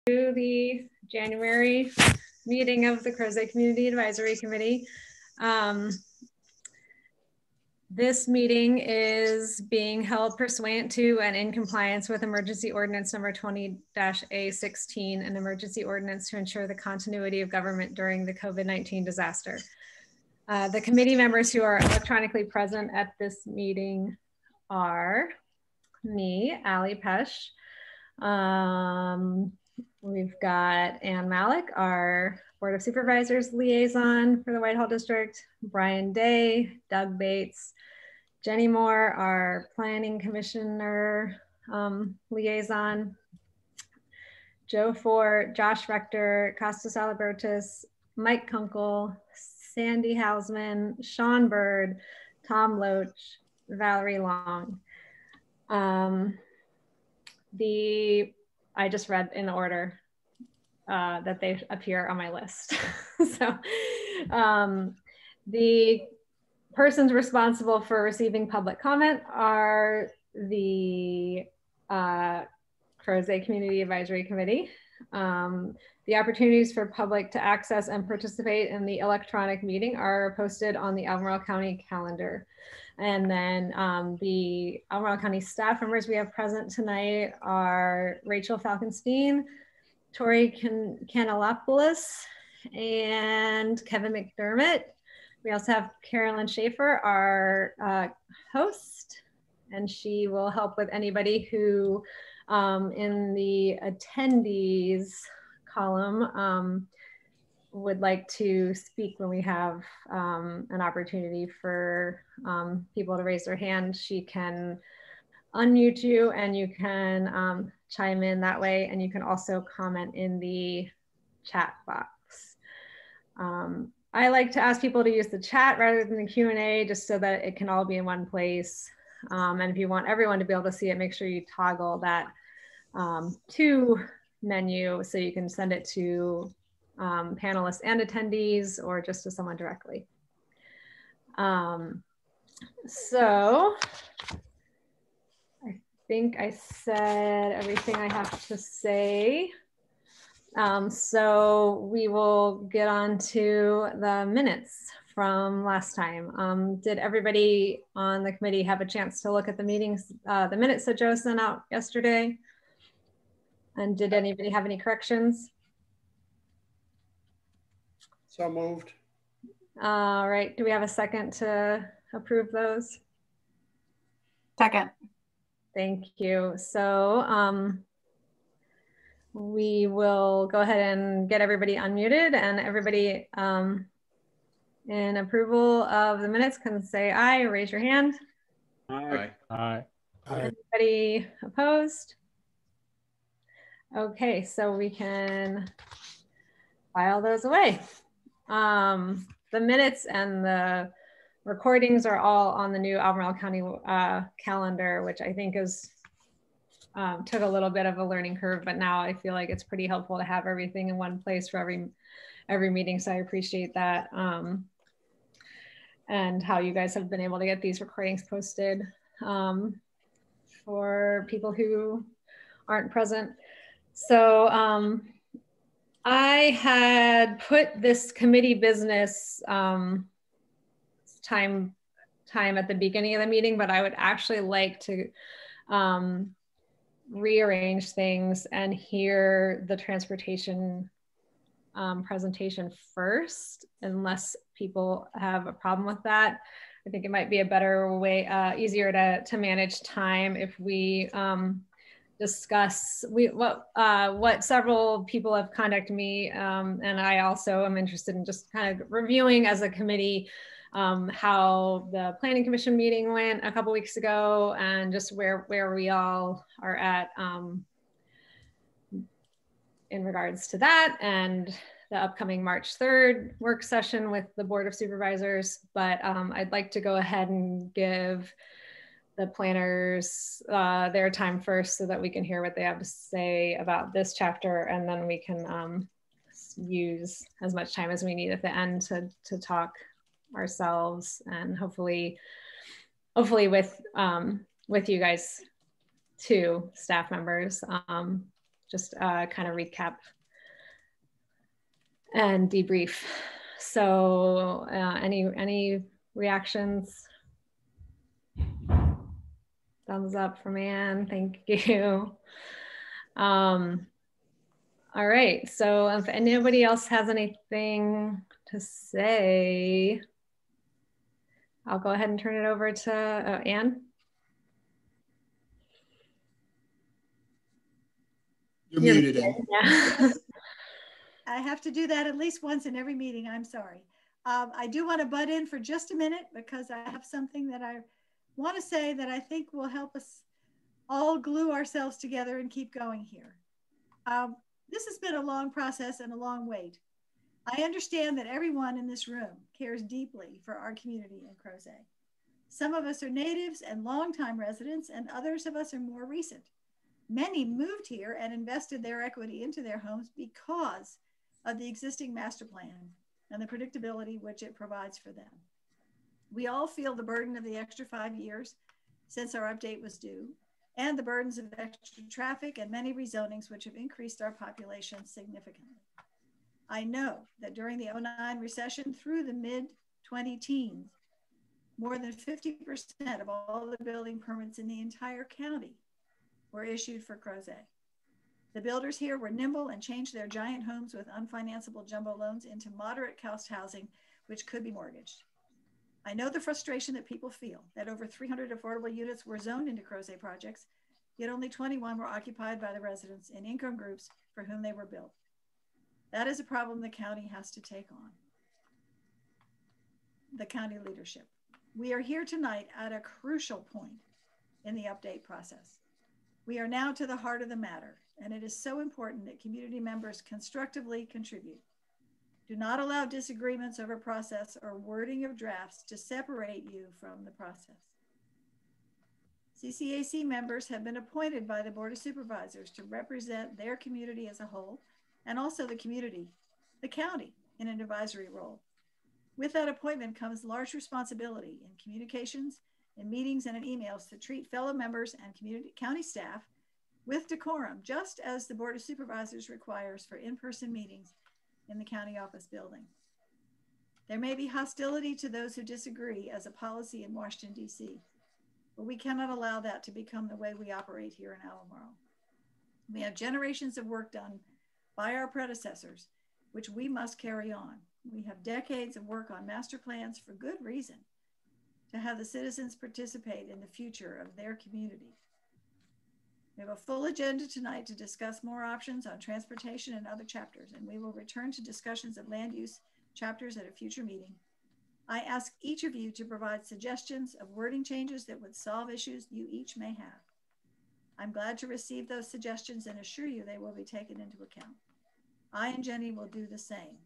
The January meeting of the Crozet Community Advisory Committee. This meeting is being held pursuant to and in compliance with Emergency Ordinance number 20-A16, an emergency ordinance to ensure the continuity of government during the COVID-19 disaster. The committee members who are electronically present at this meeting are me, Allie Pesh. We've got Ann Malik, our Board of Supervisors liaison for the Whitehall District, Brian Day, Doug Bates, Jenny Moore, our Planning Commissioner liaison, Joe Fort, Josh Rector, Costas Albertus, Mike Kunkel, Sandy Hausman, Sean Bird, Tom Loach, Valerie Long. I just read in order that they appear on my list. So the persons responsible for receiving public comment are the Crozet Community Advisory Committee. The opportunities for public to access and participate in the electronic meeting are posted on the Albemarle County calendar. And then the Albemarle County staff members we have present tonight are Rachel Falkenstein, Tori Kanalopoulos, and Kevin McDermott. We also have Carolyn Schaefer, our host, and she will help with anybody who in the attendees column would like to speak when we have an opportunity for people to raise their hand. She can unmute you and you can chime in that way, and you can also comment in the chat box. I like to ask people to use the chat rather than the Q&A just so that it can all be in one place. And if you want everyone to be able to see it, make sure you toggle that to menu so you can send it to panelists and attendees or just to someone directly. So I think I said everything I have to say. So we will get on to the minutes from last time. Did everybody on the committee have a chance to look at the meetings, the minutes that Joe sent out yesterday? And did anybody have any corrections? So moved. All right, do we have a second to approve those? Second. Thank you. So we will go ahead and get everybody unmuted, and everybody in approval of the minutes can say aye or raise your hand. Aye. Aye. Anybody opposed? Okay, so we can file those away. The minutes and the recordings are all on the new Albemarle County calendar, which I think is took a little bit of a learning curve, but now I feel like it's pretty helpful to have everything in one place for every meeting. So I appreciate that, and how you guys have been able to get these recordings posted for people who aren't present. So I had put this committee business time at the beginning of the meeting, but I would actually like to rearrange things and hear the transportation presentation first, unless people have a problem with that. I think it might be a better way, easier to manage time if we discuss what several people have contacted me, and I also am interested in just kind of reviewing as a committee how the Planning Commission meeting went a couple weeks ago, and just where we all are at in regards to that, and the upcoming March 3rd work session with the Board of Supervisors. But I'd like to go ahead and give the planners their time first so that we can hear what they have to say about this chapter, and then we can use as much time as we need at the end to talk ourselves, and hopefully with you guys too, staff members, just kind of recap and debrief. So any reactions? Thumbs up from Anne, thank you. All right, so if anybody else has anything to say, I'll go ahead and turn it over to Anne. You're muted, Anne. Yeah. I have to do that at least once in every meeting. I'm sorry. I do want to butt in for just a minute because I have something that I want to say that I think will help us all glue ourselves together and keep going here. This has been a long process and a long wait. I understand that everyone in this room cares deeply for our community in Crozet. Some of us are natives and longtime residents, and others of us are more recent. Many moved here and invested their equity into their homes because of the existing master plan and the predictability which it provides for them. We all feel the burden of the extra 5 years since our update was due, and the burdens of extra traffic and many rezonings which have increased our population significantly. I know that during the 2009 recession through the mid-2010s, more than 50% of all the building permits in the entire county were issued for Crozet. The builders here were nimble and changed their giant homes with unfinanceable jumbo loans into moderate cost housing, which could be mortgaged. I know the frustration that people feel that over 300 affordable units were zoned into Crozet projects, yet only 21 were occupied by the residents in income groups for whom they were built. That is a problem the county has to take on. The county leadership. We are here tonight at a crucial point in the update process. We are now to the heart of the matter, and it is so important that community members constructively contribute. Do not allow disagreements over process or wording of drafts to separate you from the process. CCAC members have been appointed by the Board of Supervisors to represent their community as a whole, and also the community, the county, in an advisory role. With that appointment comes large responsibility in communications, in meetings, and in emails to treat fellow members and county staff with decorum, just as the Board of Supervisors requires for in-person meetings in the county office building. There may be hostility to those who disagree as a policy in Washington, D.C., but we cannot allow that to become the way we operate here in Albemarle. We have generations of work done by our predecessors, which we must carry on. We have decades of work on master plans for good reason, to have the citizens participate in the future of their community. We have a full agenda tonight to discuss more options on transportation and other chapters, and we will return to discussions of land use chapters at a future meeting. I ask each of you to provide suggestions of wording changes that would solve issues you each may have. I'm glad to receive those suggestions and assure you they will be taken into account. I and Jenny will do the same.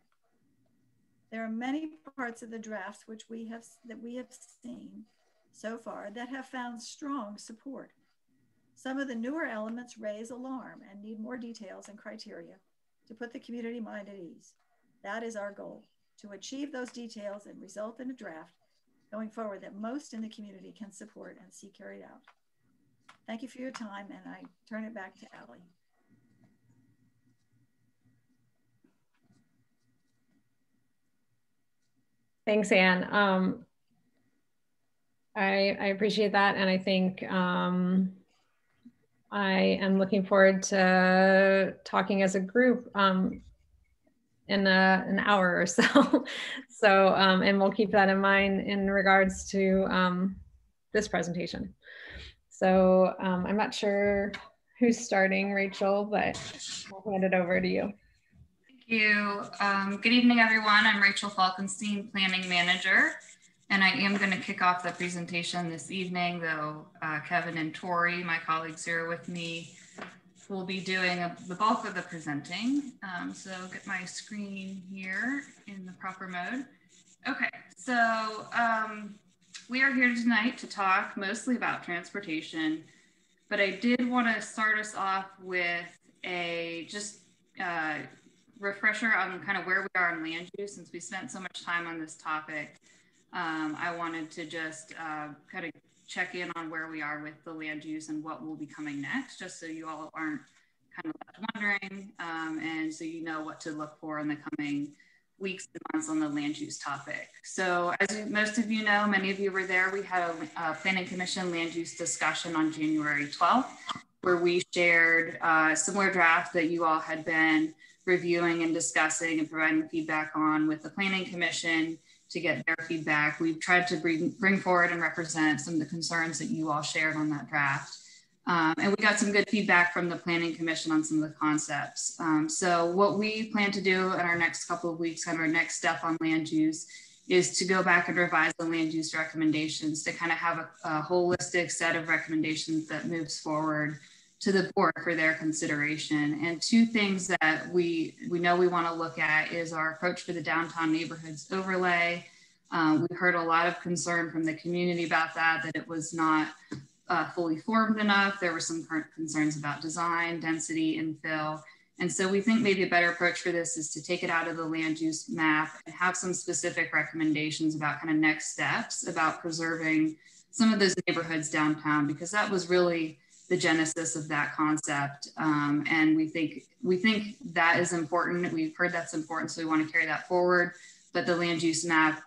There are many parts of the draft that we have seen so far that have found strong support. Some of the newer elements raise alarm and need more details and criteria to put the community mind at ease. That is our goal, to achieve those details and result in a draft going forward that most in the community can support and see carried out. Thank you for your time, and I turn it back to Allie. Thanks, Anne. I appreciate that, and I think I am looking forward to talking as a group in an hour or so. So, and we'll keep that in mind in regards to this presentation. So I'm not sure who's starting, Rachel, but I'll hand it over to you. Thank you. Good evening, everyone. I'm Rachel Falkenstein, Planning Manager, and I am going to kick off the presentation this evening, though Kevin and Tori, my colleagues here with me, will be doing the bulk of the presenting. So get my screen here in the proper mode. Okay, so we are here tonight to talk mostly about transportation, but I did want to start us off with a refresher on kind of where we are in land use. Since we spent so much time on this topic, I wanted to just kind of check in on where we are with the land use and what will be coming next, just so you all aren't kind of left wondering, and so you know what to look for in the coming weeks and months on the land use topic. So as most of you know, many of you were there, we had a Planning Commission land use discussion on January 12th, where we shared a similar draft that you all had been reviewing and discussing and providing feedback on with the Planning Commission to get their feedback. We've tried to bring forward and represent some of the concerns that you all shared on that draft. And we got some good feedback from the Planning Commission on some of the concepts. So what we plan to do in our next couple of weeks, kind of our next step on land use, is to go back and revise the land use recommendations to kind of have a holistic set of recommendations that moves forward to the board for their consideration. And two things that we know we want to look at is our approach for the downtown neighborhoods overlay. We heard a lot of concern from the community about that it was not fully formed enough. There were some current concerns about design, density, infill. And so we think maybe a better approach for this is to take it out of the land use map and have some specific recommendations about kind of next steps about preserving some of those neighborhoods downtown, because that was really the genesis of that concept. And we think that is important. We've heard that's important, so we want to carry that forward. But the land use map,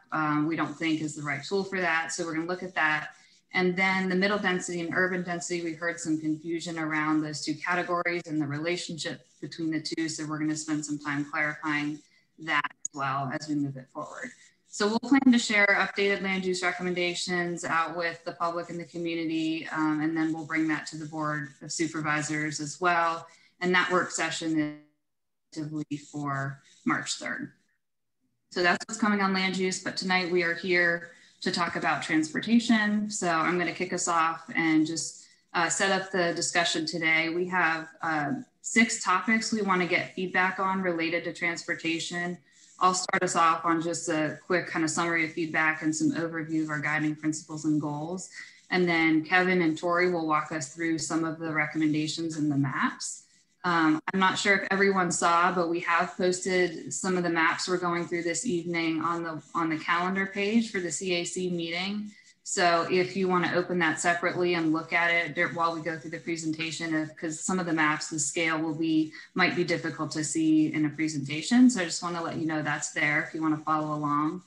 we don't think is the right tool for that. So we're going to look at that. And then the middle density and urban density, we heard some confusion around those two categories and the relationship between the two. So we're going to spend some time clarifying that as well as we move it forward. So we'll plan to share updated land use recommendations out with the public and the community, and then we'll bring that to the Board of Supervisors as well. And that work session is for March 3rd. So that's what's coming on land use, but tonight we are here to talk about transportation. So I'm going to kick us off and just set up the discussion today. We have 6 topics we want to get feedback on related to transportation. I'll start us off on just a quick kind of summary of feedback and some overview of our guiding principles and goals. And then Kevin and Tori will walk us through some of the recommendations in the maps. I'm not sure if everyone saw, but we have posted some of the maps we're going through this evening on the calendar page for the CAC meeting. So if you want to open that separately and look at it while we go through the presentation, because some of the maps, the scale might be difficult to see in a presentation. So I just want to let you know that's there if you want to follow along.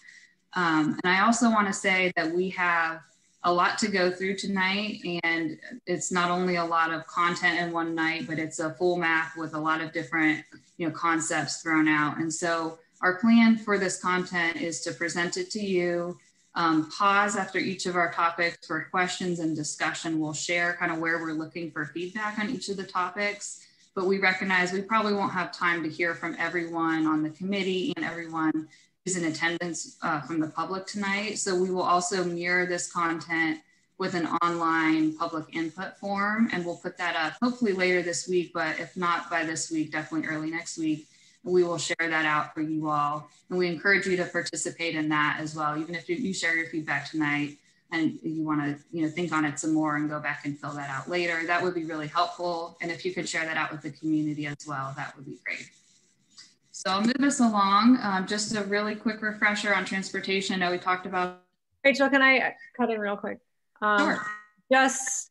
And I also want to say that we have a lot to go through tonight, and it's not only a lot of content in one night, but it's a full map with a lot of different concepts thrown out. And so our plan for this content is to present it to you, pause after each of our topics for questions and discussion. We'll share kind of where we're looking for feedback on each of the topics, but we recognize we probably won't have time to hear from everyone on the committee and everyone who's in attendance from the public tonight. So we will also mirror this content with an online public input form, and we'll put that up hopefully later this week, but if not by this week, definitely early next week. We will share that out for you all. And we encourage you to participate in that as well. Even if you share your feedback tonight and you want to think on it some more and go back and fill that out later, that would be really helpful. And if you could share that out with the community as well, that would be great. So I'll move us along. Just a really quick refresher on transportation. I know we talked about. Rachel, can I cut in real quick? Sure. Just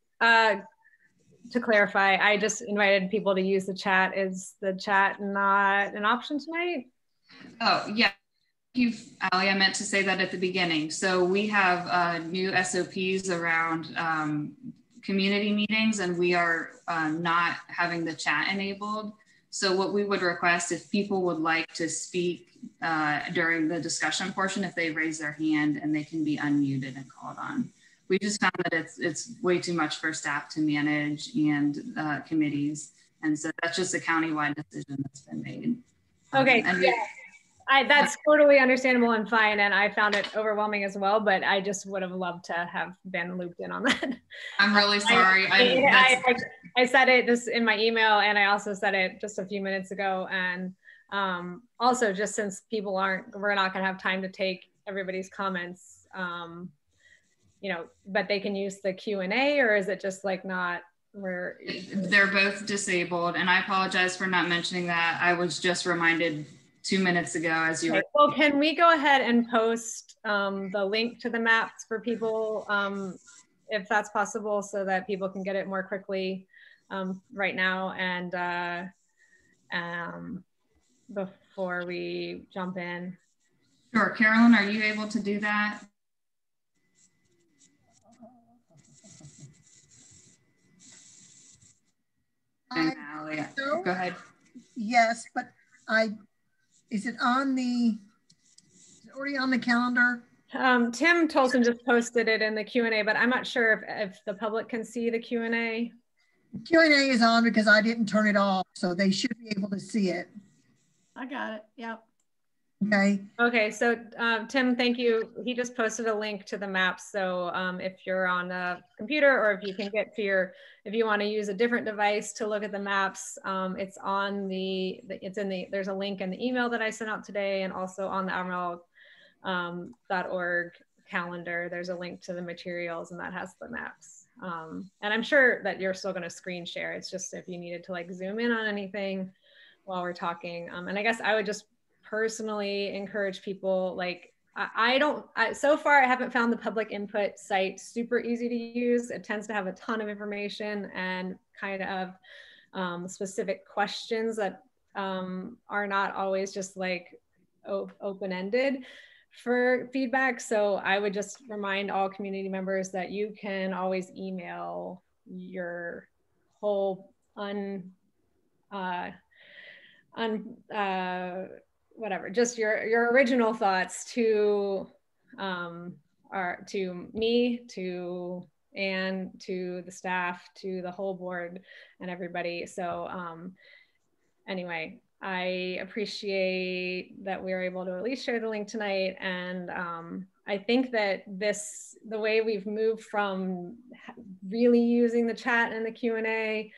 to clarify, I just invited people to use the chat. Is the chat not an option tonight? Oh, yeah. Thank you, Ali. I meant to say that at the beginning. So we have new SOPs around community meetings, and we are not having the chat enabled. So what we would request, if people would like to speak during the discussion portion, if they raise their hand, and they can be unmuted and called on. We just found that it's way too much for staff to manage and committees. And so that's just a countywide decision that's been made. Okay, that's totally understandable and fine. And I found it overwhelming as well, but I just would have loved to have been looped in on that. I'm really sorry. I said it just in my email, and I also said it just a few minutes ago. And also just since we're not gonna have time to take everybody's comments, but they can use the Q&A, or is it just like not where? They're both disabled, and I apologize for not mentioning that. I was just reminded 2 minutes ago as you were. Well, can we go ahead and post the link to the maps for people, if that's possible, so that people can get it more quickly? right now, and before we jump in. Sure. Carolyn, are you able to do that? Go ahead. Yes, but is it already on the calendar? Tim Tolson just posted it in the Q&A, but I'm not sure if the public can see the Q&A. Q&A is on because I didn't turn it off, so they should be able to see it. I got it. Yep. Okay. Okay, so Tim, thank you. He just posted a link to the maps. So if you're on a computer, or if you can get to if you want to use a different device to look at the maps, it's on there's a link in the email that I sent out today, and also on the Albemarle.org calendar, there's a link to the materials, and that has the maps. And I'm sure that you're still going to screen share. It's just if you needed to like zoom in on anything while we're talking. And I guess I would just personally encourage people, like so far I haven't found the public input site super easy to use. It tends to have a ton of information and kind of specific questions that are not always just like open-ended for feedback. So I would just remind all community members that you can always email your whole whatever, just your original thoughts to me, to Anne, to the staff, to the whole board and everybody. So anyway, I appreciate that we were able to at least share the link tonight. And I think that the way we've moved from really using the chat and the Q&A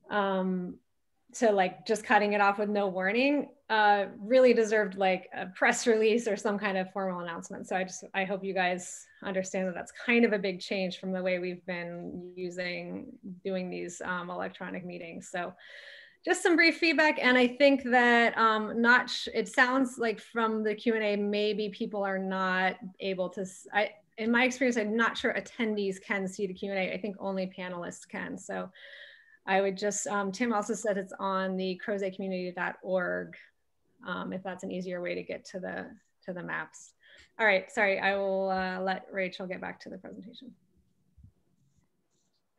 to like just cutting it off with no warning really deserved like a press release or some kind of formal announcement. So I hope you guys understand that that's kind of a big change from the way we've been doing these electronic meetings. So just some brief feedback. And I think that it sounds like from the Q&A, maybe people are not able to, in my experience, I'm not sure attendees can see the Q&A. I think only panelists can. So I would just, Tim also said it's on the crozetcommunity.org, if that's an easier way to get to the maps. All right, sorry, I will let Rachel get back to the presentation.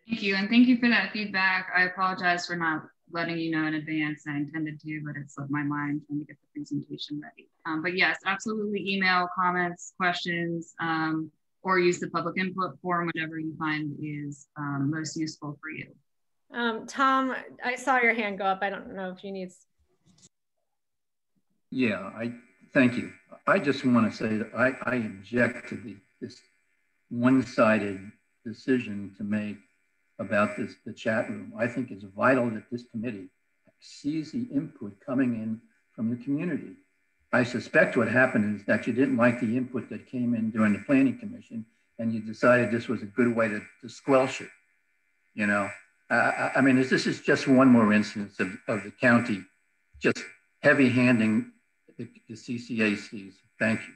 Thank you, and thank you for that feedback. I apologize for not letting you know in advance. I intended to, but it slipped my mind trying to get the presentation ready. But yes, absolutely email comments, questions, or use the public input form, whatever you find is most useful for you. Tom, I saw your hand go up. I don't know if you need. Yeah, thank you. I just want to say that I object to this one-sided decision to make about the chat room. I think it's vital that this committee sees the input coming in from the community. I suspect what happened is that you didn't like the input that came in during the Planning Commission, and you decided this was a good way to squelch it. You know, I mean, this is just one more instance of the county just heavy-handing the CCACs. Thank you.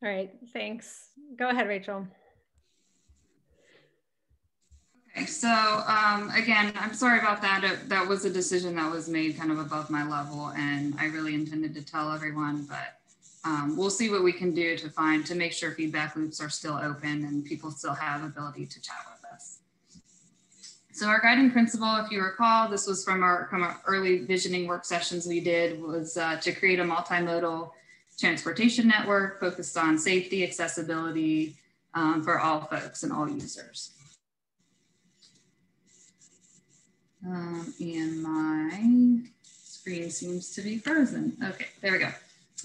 All right, thanks. Go ahead, Rachel. Okay, so again, I'm sorry about that. That was a decision that was made kind of above my level, and I really intended to tell everyone, but we'll see what we can do to make sure feedback loops are still open and people still have ability to chat with us. So our guiding principle, if you recall, this was from our early visioning work sessions we did, was to create a multimodal transportation network focused on safety, accessibility for all folks and all users. And my screen seems to be frozen. Okay, there we go.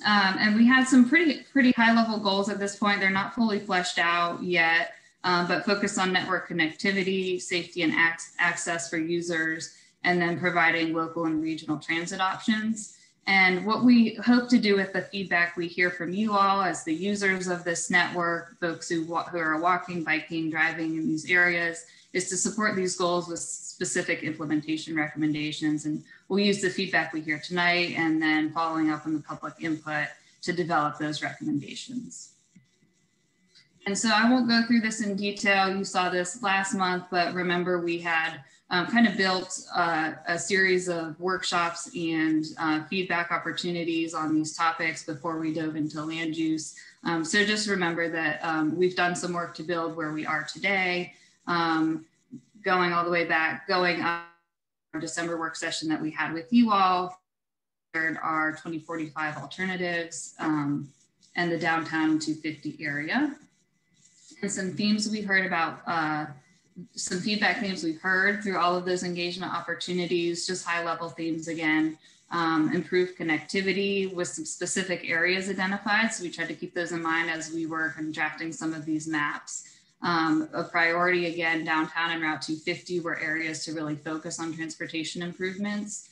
And we had some pretty high level goals at this point. They're not fully fleshed out yet, but focused on network connectivity, safety and access for users, and then providing local and regional transit options. And what we hope to do with the feedback we hear from you all as the users of this network, folks who are walking, biking, driving in these areas, is to support these goals with specific implementation recommendations. And we'll use the feedback we hear tonight and then following up on the public input to develop those recommendations. And so I won't go through this in detail. You saw this last month, but remember we had kind of built a series of workshops and feedback opportunities on these topics before we dove into land use. So just remember that we've done some work to build where we are today, going all the way back, going up our December work session that we had with you all, our 2045 alternatives and the downtown 250 area. And some themes we heard about, some feedback themes we've heard through all of those engagement opportunities, just high level themes again, improved connectivity with some specific areas identified. So we tried to keep those in mind as we were drafting some of these maps. A priority again, downtown and Route 250 were areas to really focus on transportation improvements.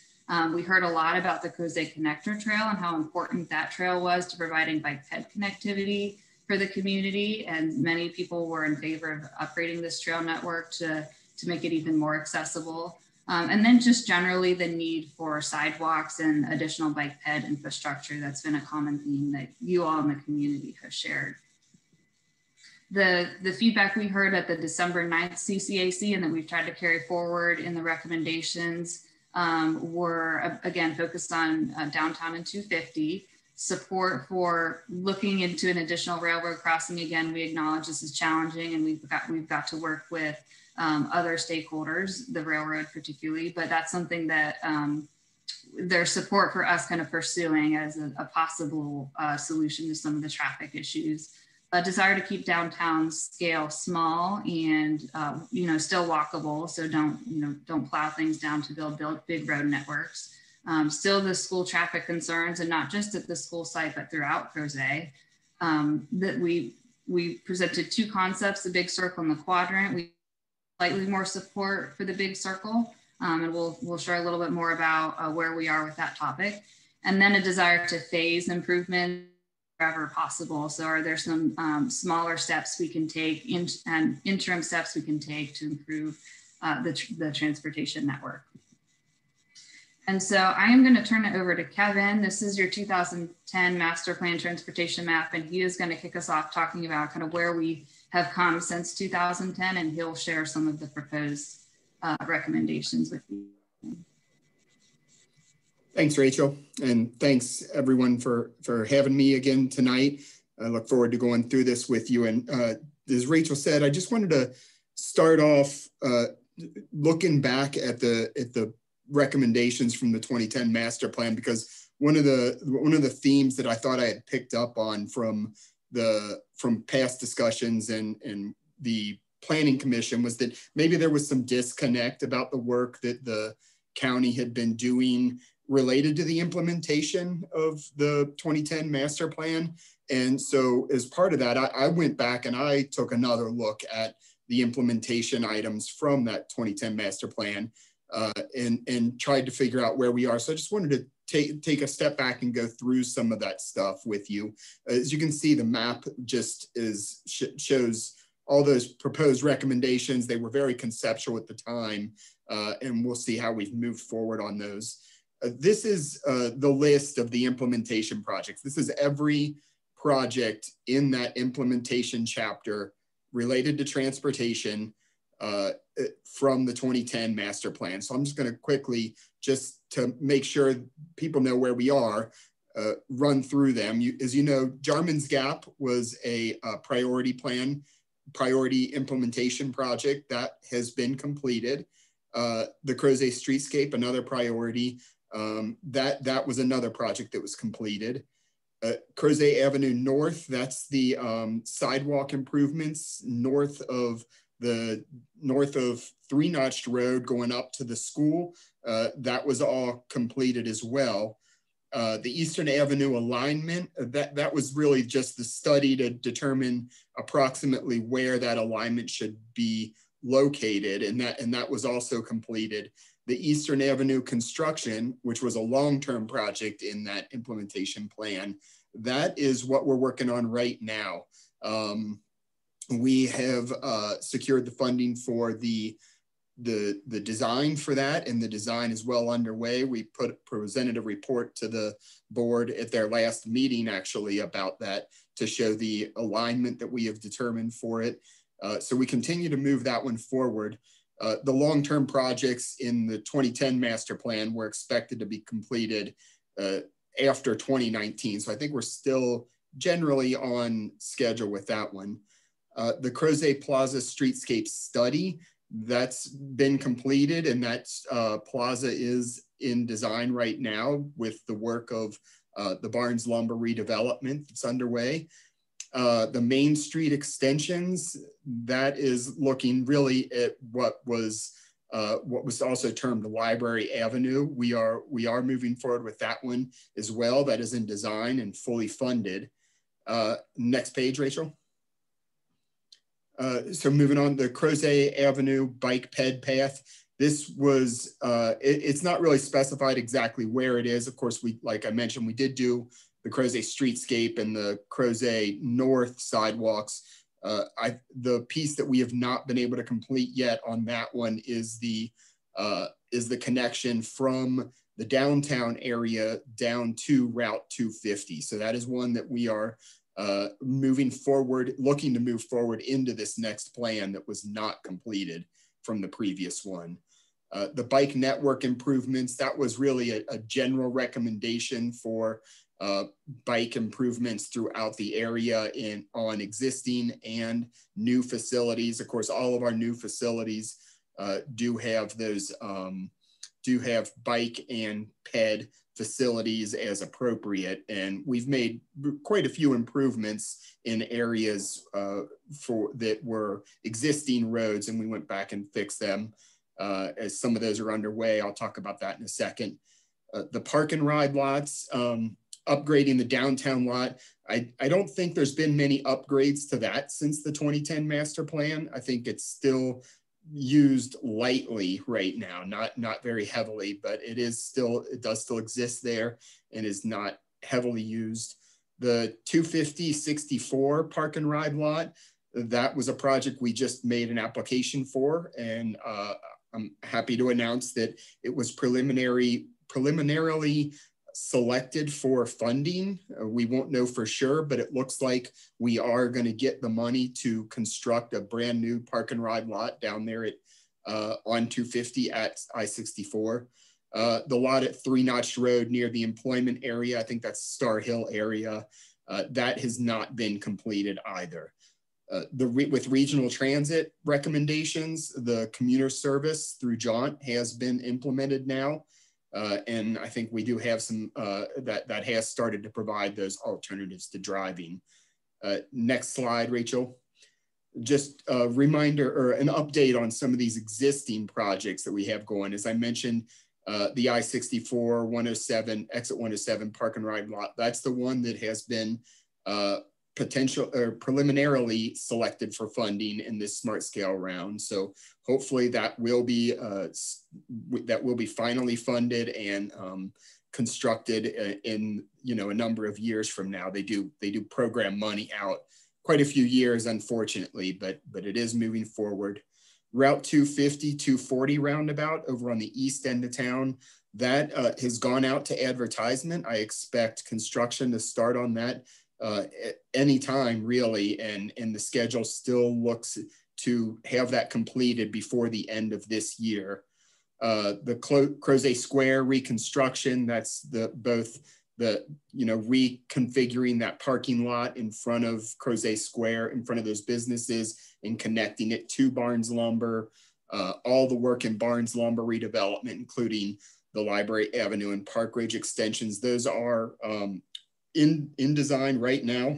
We heard a lot about the Crozet Connector Trail and how important that trail was to providing bike-ped connectivity for the community, and many people were in favor of upgrading this trail network to make it even more accessible. And then just generally the need for sidewalks and additional bike-ped infrastructure. That's been a common theme that you all in the community have shared. The feedback we heard at the December 9th CCAC and that we've tried to carry forward in the recommendations were again focused on downtown and 250. Support for looking into an additional railroad crossing. Again, we acknowledge this is challenging and we've got to work with other stakeholders, the railroad particularly, but that's something that there's support for us kind of pursuing as a possible solution to some of the traffic issues. A desire to keep downtown scale small and still walkable, so don't plow things down to build big road networks. Still the school traffic concerns, and not just at the school site, but throughout Crozet. That we presented two concepts, the big circle and the quadrant. We slightly more support for the big circle, and we'll share a little bit more about where we are with that topic. And then a desire to phase improvement wherever possible. So are there some smaller steps we can take and interim steps we can take to improve the transportation network? And so I am going to turn it over to Kevin. This is your 2010 Master Plan Transportation Map, and he is going to kick us off talking about kind of where we have come since 2010, and he'll share some of the proposed recommendations with you. Thanks, Rachel, and thanks everyone for having me again tonight. I look forward to going through this with you. And as Rachel said, I just wanted to start off looking back at the recommendations from the 2010 master plan, because one of the themes that I thought I had picked up on from past discussions and the planning commission was that maybe there was some disconnect about the work that the county had been doing related to the implementation of the 2010 master plan. And so as part of that, I went back and I took another look at the implementation items from that 2010 master plan and tried to figure out where we are. So I just wanted to take a step back and go through some of that stuff with you. As you can see, the map just shows all those proposed recommendations. They were very conceptual at the time, and we'll see how we've moved forward on those. This is the list of the implementation projects. This is every project in that implementation chapter related to transportation from the 2010 master plan. So I'm just going to quickly, just to make sure people know where we are, run through them. As you know, Jarman's Gap was a priority implementation project that has been completed. The Crozet Streetscape, another priority, that was another project that was completed. Crozet Avenue North, that's the sidewalk improvements north of Three Notched Road going up to the school. That was all completed as well. The Eastern Avenue alignment, that was really just the study to determine approximately where that alignment should be located, and that was also completed. The Eastern Avenue construction, which was a long-term project in that implementation plan, that is what we're working on right now. We have secured the funding for the the design for that, and the design is well underway. We presented a report to the board at their last meeting actually about that to show the alignment that we have determined for it. So we continue to move that one forward. The long-term projects in the 2010 master plan were expected to be completed after 2019. So I think we're still generally on schedule with that one. The Crozet Plaza streetscape study, that's been completed, and that plaza is in design right now with the work of the Barnes Lumber redevelopment that's underway. The Main Street extensions, that is looking really at what was also termed Library Avenue. We are moving forward with that one as well. That is in design and fully funded. Next page, Rachel. So moving on, the Crozet Avenue bike ped path. This was, it's not really specified exactly where it is. Of course, like I mentioned, we did do the Crozet streetscape and the Crozet North sidewalks. The piece that we have not been able to complete yet on that one is the connection from the downtown area down to Route 250. So that is one that we are looking to move forward into this next plan that was not completed from the previous one. The bike network improvements, that was really a general recommendation for bike improvements throughout the area on existing and new facilities. Of course, all of our new facilities do have those, do have bike and ped facilities as appropriate. And we've made quite a few improvements in areas that were existing roads, and we went back and fixed them. As some of those are underway, I'll talk about that in a second. The park and ride lots, upgrading the downtown lot. I don't think there's been many upgrades to that since the 2010 master plan. I think it's still used lightly right now, not very heavily, but it does still exist there and is not heavily used. The 250-64 park and ride lot, that was a project we just made an application for, and I'm happy to announce that it was preliminarily selected for funding. We won't know for sure, but it looks like we are going to get the money to construct a brand new park and ride lot down there at on 250 at I-64. The lot at 3 Notch Road near the employment area, I think that's Star Hill area, that has not been completed either. With regional transit recommendations, the commuter service through Jaunt has been implemented now. And I think we do have some, that has started to provide those alternatives to driving. Next slide, Rachel. Just a reminder or an update on some of these existing projects that we have going. As I mentioned, the I-64, 107, exit 107 park and ride lot, that's the one that has been preliminarily selected for funding in this smart scale round. So hopefully that will be finally funded and constructed in a number of years from now. They do program money out quite a few years, unfortunately, but it is moving forward. Route 250, 240 roundabout over on the east end of town, that has gone out to advertisement. I expect construction to start on that anytime really, and the schedule still looks to have that completed before the end of this year. The Crozet Square reconstruction, that's reconfiguring that parking lot in front of Crozet Square, in front of those businesses, and connecting it to Barnes Lumber. All the work in Barnes Lumber redevelopment, including the Library Avenue and Park Ridge extensions, those are in design right now.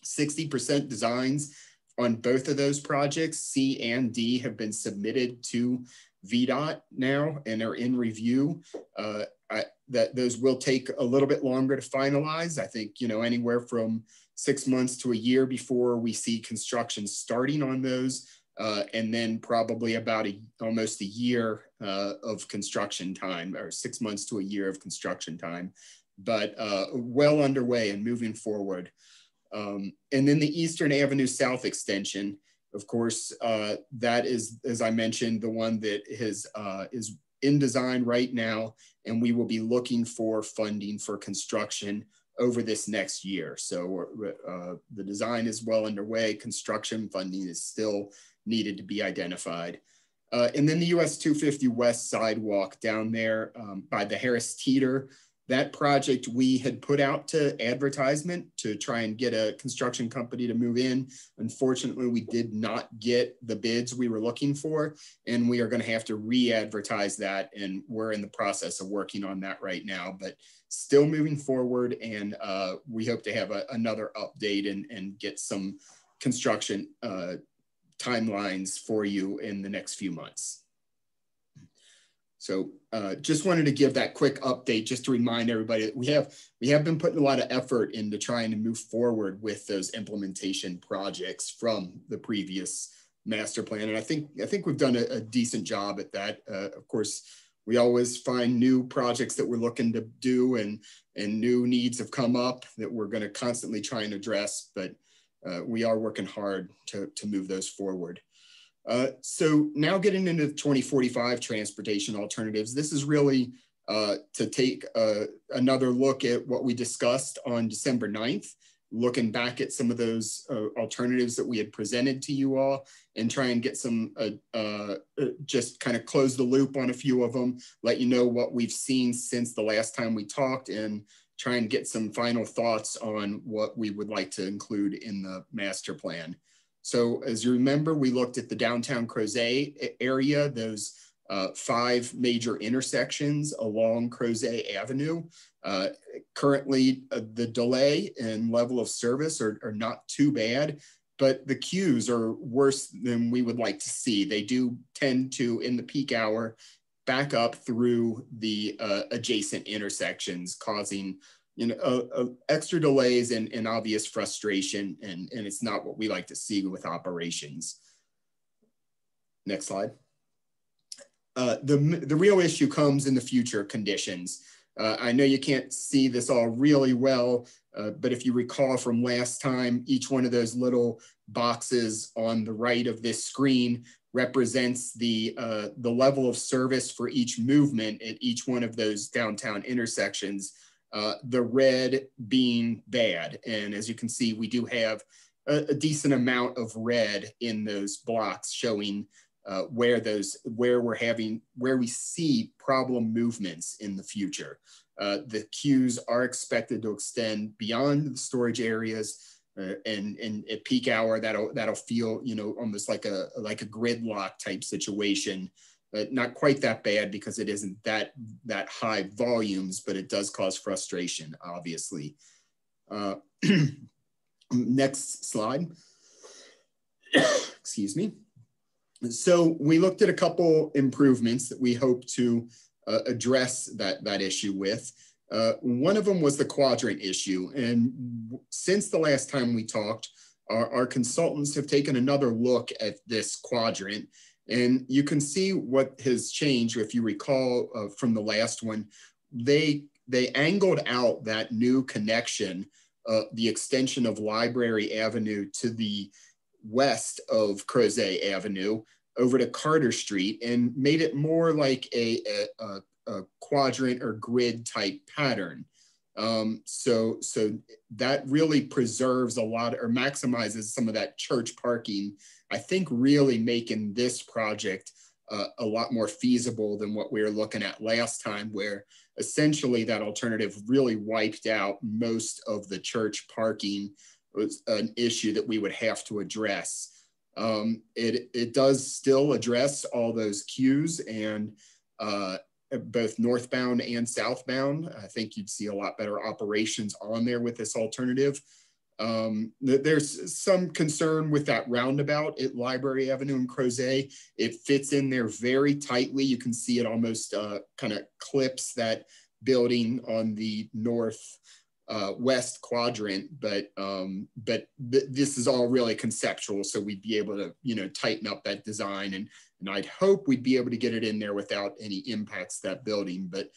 60% designs on both of those projects, C and D, have been submitted to VDOT now and are in review. That those will take a little bit longer to finalize. I think anywhere from 6 months to a year before we see construction starting on those, and then probably about almost a year of construction time, or 6 months to a year of construction time. But well underway and moving forward. And then the Eastern Avenue South extension, Of course, that is, as I mentioned, the one that is in design right now, and we will be looking for funding for construction over this next year. So the design is well underway. Construction funding is still needed to be identified. And then the US 250 West sidewalk down there by the Harris Teeter, that project we had put out to advertisement to try and get a construction company to move in. Unfortunately, we did not get the bids we were looking for, and we are going to have to re-advertise that. And we're in the process of working on that right now, but still moving forward. And we hope to have another update and get some construction timelines for you in the next few months. So just wanted to give that quick update just to remind everybody that we have been putting a lot of effort into trying to move forward with those implementation projects from the previous master plan. And I think we've done a decent job at that. Of course, we always find new projects that we're looking to do, and new needs have come up that we're going to constantly try and address, but we are working hard to move those forward. So now getting into 2045 transportation alternatives, this is really to take another look at what we discussed on December 9th, looking back at some of those alternatives that we had presented to you all, and try and get some, just kind of close the loop on a few of them, let you know what we've seen since the last time we talked, and try and get some final thoughts on what we would like to include in the master plan. So as you remember, we looked at the downtown Crozet area, those 5 major intersections along Crozet Avenue. Currently, the delay and level of service are not too bad, but the queues are worse than we would like to see. They do tend to, in the peak hour, back up through the adjacent intersections, causing extra delays and obvious frustration, and it's not what we like to see with operations. Next slide. The real issue comes in the future conditions. I know you can't see this all really well, but if you recall from last time, each one of those little boxes on the right of this screen represents the level of service for each movement at each one of those downtown intersections. The red being bad. And as you can see, we do have a decent amount of red in those blocks showing where we see problem movements in the future. The queues are expected to extend beyond the storage areas, and at peak hour that'll feel almost like a gridlock type situation. Not quite that bad because it isn't that high volumes, but it does cause frustration, obviously. Next slide. Excuse me. So we looked at a couple improvements that we hope to address that issue with. One of them was the quadrant issue. And since the last time we talked, our consultants have taken another look at this quadrant. And you can see what has changed. If you recall from the last one, they angled out that new connection, the extension of Library Avenue to the west of Crozet Avenue over to Carter Street, and made it more like a quadrant or grid type pattern. So that really preserves a lot, or maximizes some of that church parking, I think, really making this project a lot more feasible than what we were looking at last time, where essentially that alternative really wiped out most of the church parking. It was an issue that we would have to address. It does still address all those queues, and both northbound and southbound. I think you'd see a lot better operations on there with this alternative. There's some concern with that roundabout at Library Avenue and Crozet. It fits in there very tightly. You can see it almost kind of clips that building on the north-west quadrant, but this is all really conceptual, so we'd be able to tighten up that design, and I'd hope we'd be able to get it in there without any impacts to that building, but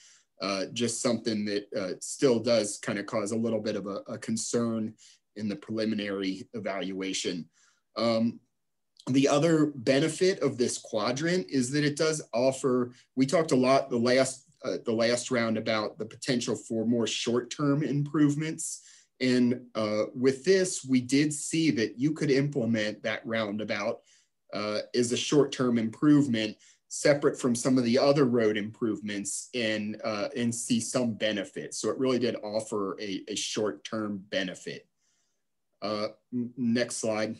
just something that still does kind of cause a little bit of a concern in the preliminary evaluation. The other benefit of this quadrant is that it does offer, we talked a lot the last round about the potential for more short-term improvements. And with this, we did see that you could implement that roundabout as a short-term improvement separate from some of the other road improvements and see some benefit. So it really did offer a short-term benefit. Next slide.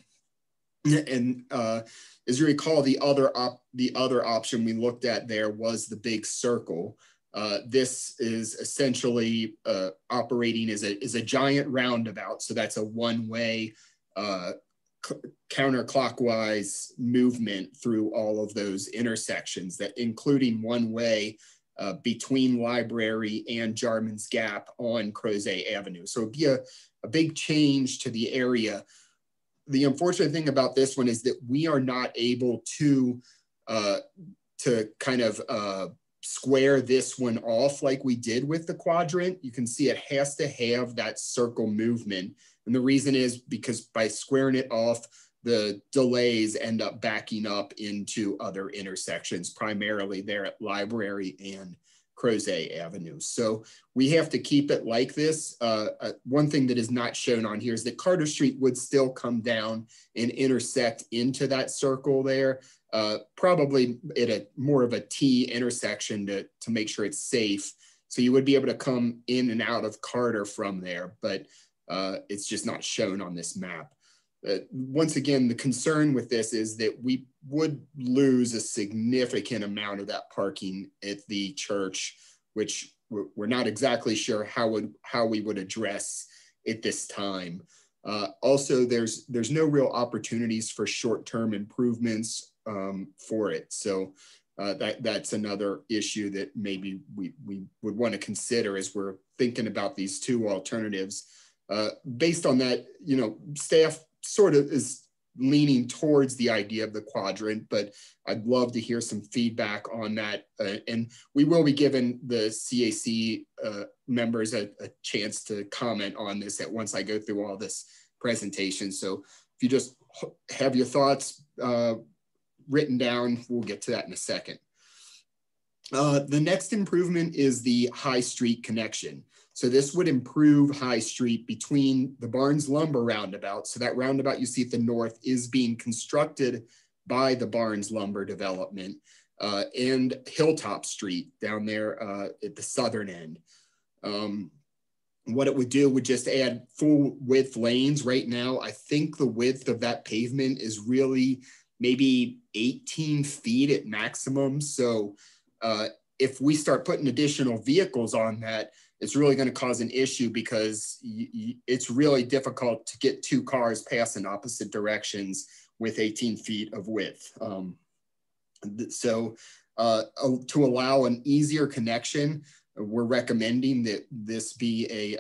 And as you recall, the other option we looked at there was the big circle. This is essentially operating as a giant roundabout. So that's a one-way counterclockwise movement through all of those intersections, that including one way between Library and Jarman's Gap on Crozet Avenue. So it'd be a big change to the area. The unfortunate thing about this one is that we are not able to kind of square this one off like we did with the quadrant. You can see it has to have that circle movement. And the reason is because by squaring it off, the delays end up backing up into other intersections, primarily there at Library and Crozet Avenue. So we have to keep it like this. One thing that is not shown on here is that Carter Street would still come down and intersect into that circle there, probably at a more of a T intersection to make sure it's safe. So you would be able to come in and out of Carter from there, but it's just not shown on this map. Once again, the concern with this is that we would lose a significant amount of that parking at the church, which we're not exactly sure how we would address at this time. Also, there's no real opportunities for short-term improvements for it. So that's another issue that maybe we would want to consider as we're thinking about these two alternatives. Based on that, you know, staff sort of is leaning towards the idea of the quadrant, but I'd love to hear some feedback on that. And we will be giving the CAC members a chance to comment on this once I go through all this presentation. So if you just have your thoughts written down, we'll get to that in a second. The next improvement is the High Street connection. So this would improve High Street between the Barnes Lumber roundabout. So that roundabout you see at the north is being constructed by the Barnes Lumber development, and Hilltop Street down there at the southern end. What it would do would just add full width lanes. Right now, I think the width of that pavement is really maybe 18 feet at maximum. So if we start putting additional vehicles on that, it's really going to cause an issue because it's really difficult to get two cars passing opposite directions with 18 feet of width. So to allow an easier connection, we're recommending that this be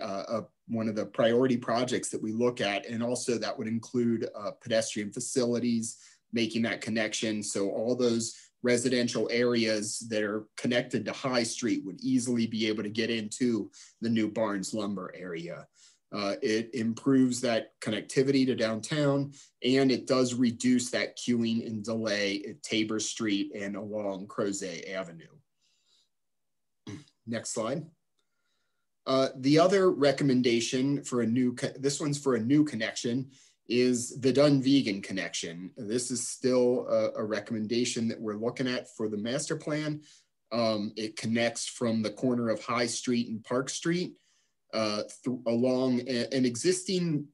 one of the priority projects that we look at. And also that would include pedestrian facilities, making that connection. So all those residential areas that are connected to High Street would easily be able to get into the new Barnes Lumber area. It improves that connectivity to downtown, and it does reduce that queuing and delay at Tabor Street and along Crozet Avenue. Next slide. The other recommendation for this one's for a new connection, is the Dunvegan connection. This is still a recommendation that we're looking at for the master plan. It connects from the corner of High Street and Park Street along an existing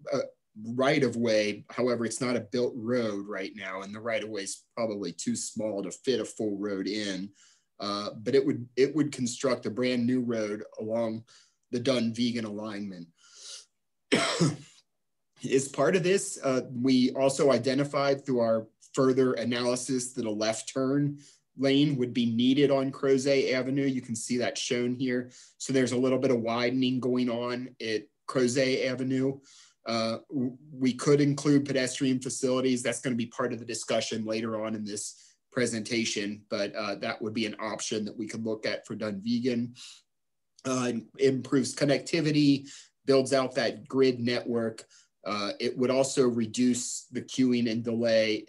right-of-way. However, it's not a built road right now, and the right-of-way is probably too small to fit a full road in. But it would construct a brand new road along the Dunvegan alignment. As part of this, we also identified through our further analysis that a left turn lane would be needed on Crozet Avenue. You can see that shown here. So there's a little bit of widening going on at Crozet Avenue. We could include pedestrian facilities. That's going to be part of the discussion later on in this presentation, but that would be an option that we could look at for Dunvegan. Improves connectivity, builds out that grid network. It would also reduce the queuing and delay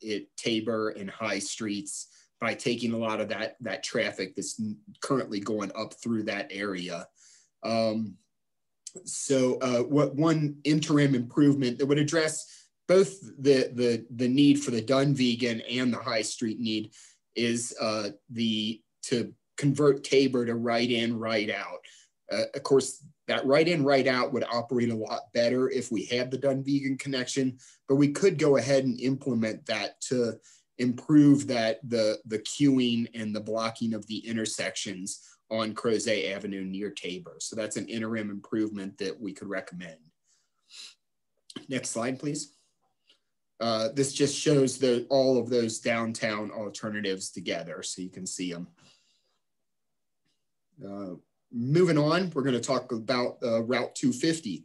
at Tabor and High Streets by taking a lot of that traffic that's currently going up through that area. What one interim improvement that would address both the need for the Dunvegan and the High Street need is to convert Tabor to right in, right out. Of course, that right in, right out would operate a lot better if we had the Dunvegan connection, but we could go ahead and implement that to improve the queuing and the blocking of the intersections on Crozet Avenue near Tabor. So that's an interim improvement that we could recommend. Next slide, please. This just shows all of those downtown alternatives together so you can see them. Moving on, we're going to talk about Route 250.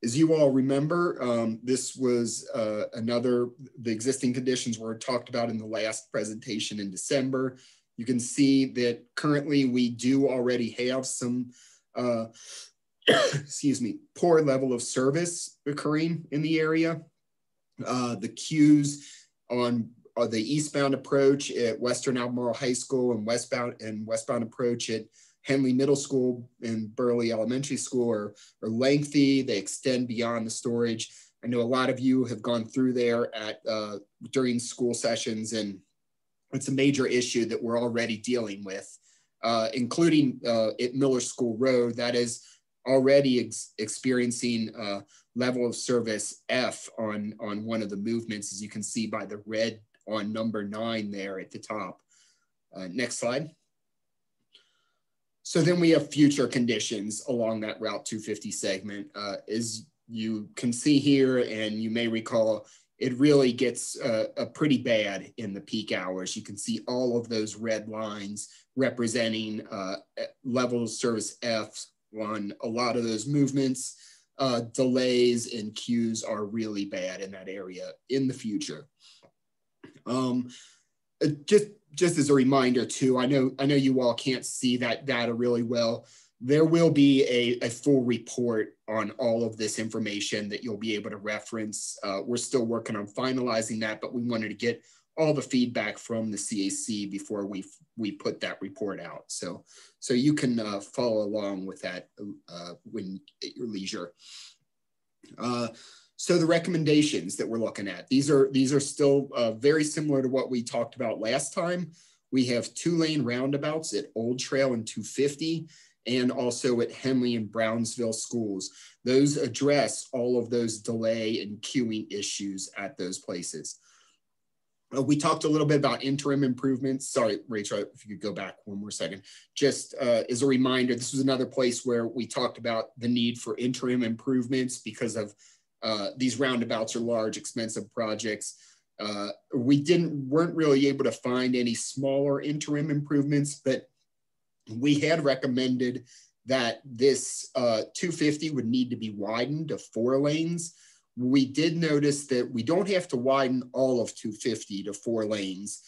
As you all remember, this was the existing conditions were talked about in the last presentation in December. You can see that currently we do already have some, excuse me, poor level of service occurring in the area. The queues on the eastbound approach at Western Albemarle High School and westbound approach at Henley Middle School and Burley Elementary School are lengthy. They extend beyond the storage. I know a lot of you have gone through there during school sessions, and it's a major issue that we're already dealing with, including at Miller School Road. That is already experiencing level of service F on one of the movements, as you can see by the red on number 9 there at the top. Next slide. So then we have future conditions along that Route 250 segment. As you can see here, and you may recall, it really gets pretty bad in the peak hours. You can see all of those red lines representing level of service F on a lot of those movements. Delays and queues are really bad in that area in the future. Just as a reminder too, I know you all can't see that data really well. There will be a full report on all of this information that you'll be able to reference. We're still working on finalizing that, but we wanted to get all the feedback from the CAC before we put that report out. So you can follow along with that when at your leisure. So the recommendations that we're looking at, these are still very similar to what we talked about last time. We have 2-lane roundabouts at Old Trail and 250, and also at Henley and Brownsville schools. Those address all of those delay and queuing issues at those places. We talked a little bit about interim improvements. Sorry, Rachel, if you could go back one more second. Just as a reminder, this was another place where we talked about the need for interim improvements because of these roundabouts are large, expensive projects. We weren't really able to find any smaller interim improvements, but we had recommended that this 250 would need to be widened to 4 lanes. We did notice that we don't have to widen all of 250 to 4 lanes.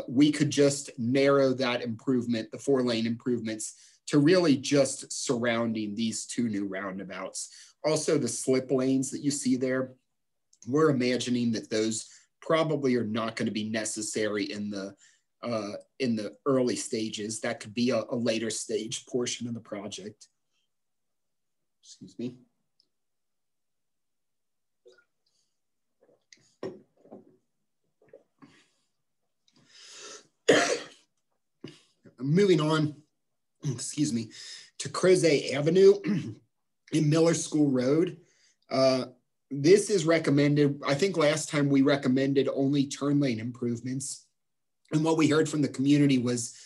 We could just narrow that improvement, the 4-lane improvements, to really just surrounding these 2 new roundabouts. Also, the slip lanes that you see there, we're imagining that those probably are not going to be necessary in the early stages. That could be a later stage portion of the project. Excuse me. Moving on, excuse me, to Crozet Avenue in Miller School Road. This is recommended. I think last time we recommended only turn lane improvements. And what we heard from the community was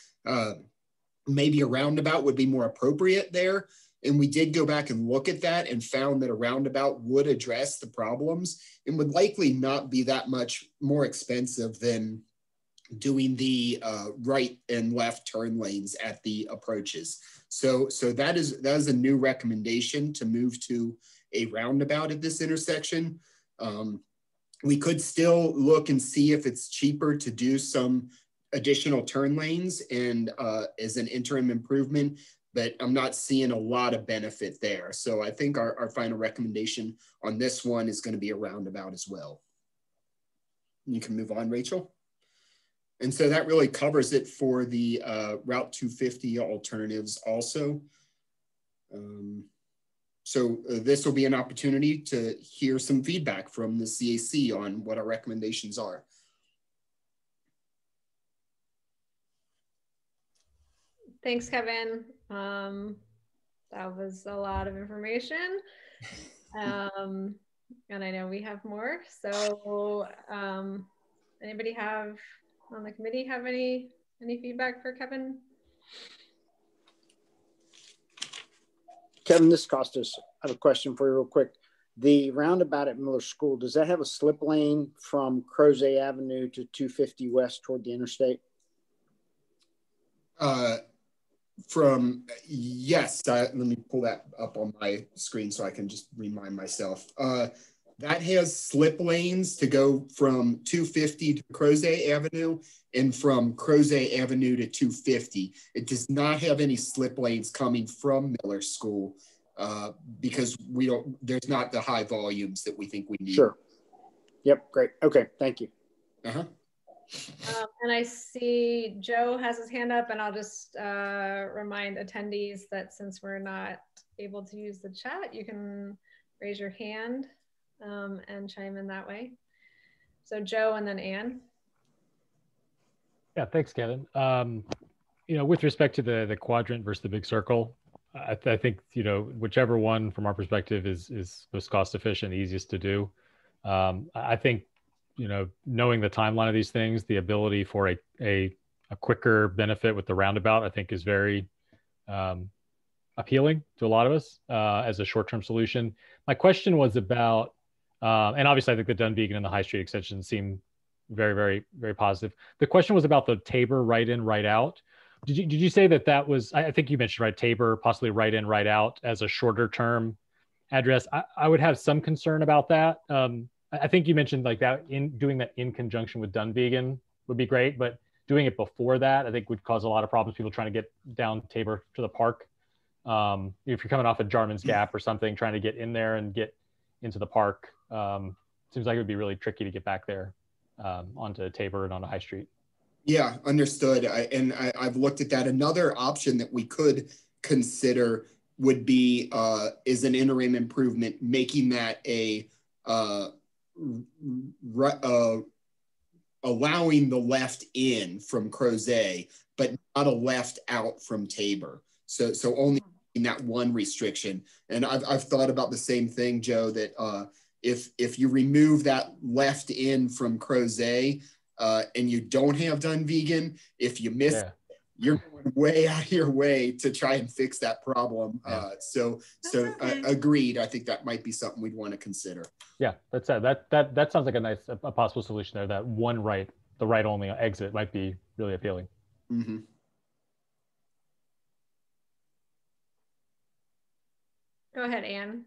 maybe a roundabout would be more appropriate there. And we did go back and look at that and found that a roundabout would address the problems and would likely not be that much more expensive than doing the right and left turn lanes at the approaches. So that is a new recommendation to move to a roundabout at this intersection. We could still look and see if it's cheaper to do some additional turn lanes and as an interim improvement, but I'm not seeing a lot of benefit there. So I think our final recommendation on this one is going to be a roundabout as well. You can move on, Rachel. And so that really covers it for the Route 250 alternatives also. So this will be an opportunity to hear some feedback from the CAC on what our recommendations are. Thanks, Kevin. That was a lot of information. And I know we have more. So anybody have on the committee have any feedback for Kevin? Kevin, this is Costas. I have a question for you real quick. The roundabout at Miller School, does that have a slip lane from Crozet Avenue to 250 West toward the interstate? Yes, let me pull that up on my screen so I can just remind myself. That has slip lanes to go from 250 to Crozet Avenue and from Crozet Avenue to 250. It does not have any slip lanes coming from Miller School because there's not the high volumes that we think we need. Sure. Yep, great. Okay, thank you. Uh-huh. And I see Joe has his hand up, and I'll just remind attendees that since we're not able to use the chat, you can raise your hand and chime in that way. So Joe and then Ann. Yeah, thanks, Kevin. You know, with respect to the quadrant versus the big circle, I think, you know, whichever one from our perspective is most cost efficient, easiest to do. I think, you know, knowing the timeline of these things, the ability for a quicker benefit with the roundabout, I think is very appealing to a lot of us as a short-term solution. My question was about, and obviously I think the Dunvegan and the High Street extension seem very, very, very positive. The question was about the Tabor right in, right out. Did you say that was, I think you mentioned, right, Tabor, possibly right in, right out as a shorter term address. I would have some concern about that. I think you mentioned like that doing that in conjunction with Dunvegan would be great, but doing it before that, I think would cause a lot of problems. People trying to get down Tabor to the park. If you're coming off of Jarman's Gap or something, trying to get in there and get into the park, seems like it would be really tricky to get back there onto Tabor and onto High Street. Yeah, understood. I've looked at that. Another option that we could consider would be is an interim improvement, making that a allowing the left in from Crozet, but not a left out from Tabor. So only in that one restriction. And I've thought about the same thing, Joe, that if you remove that left in from Crozet and you don't have Dunvegan, if you miss it, you're going way out of your way to try and fix that problem. So agreed. I think that might be something we'd want to consider. Yeah, that sounds like a possible solution there. That one right, the right only exit might be really appealing. Mm-hmm. Go ahead, Ann.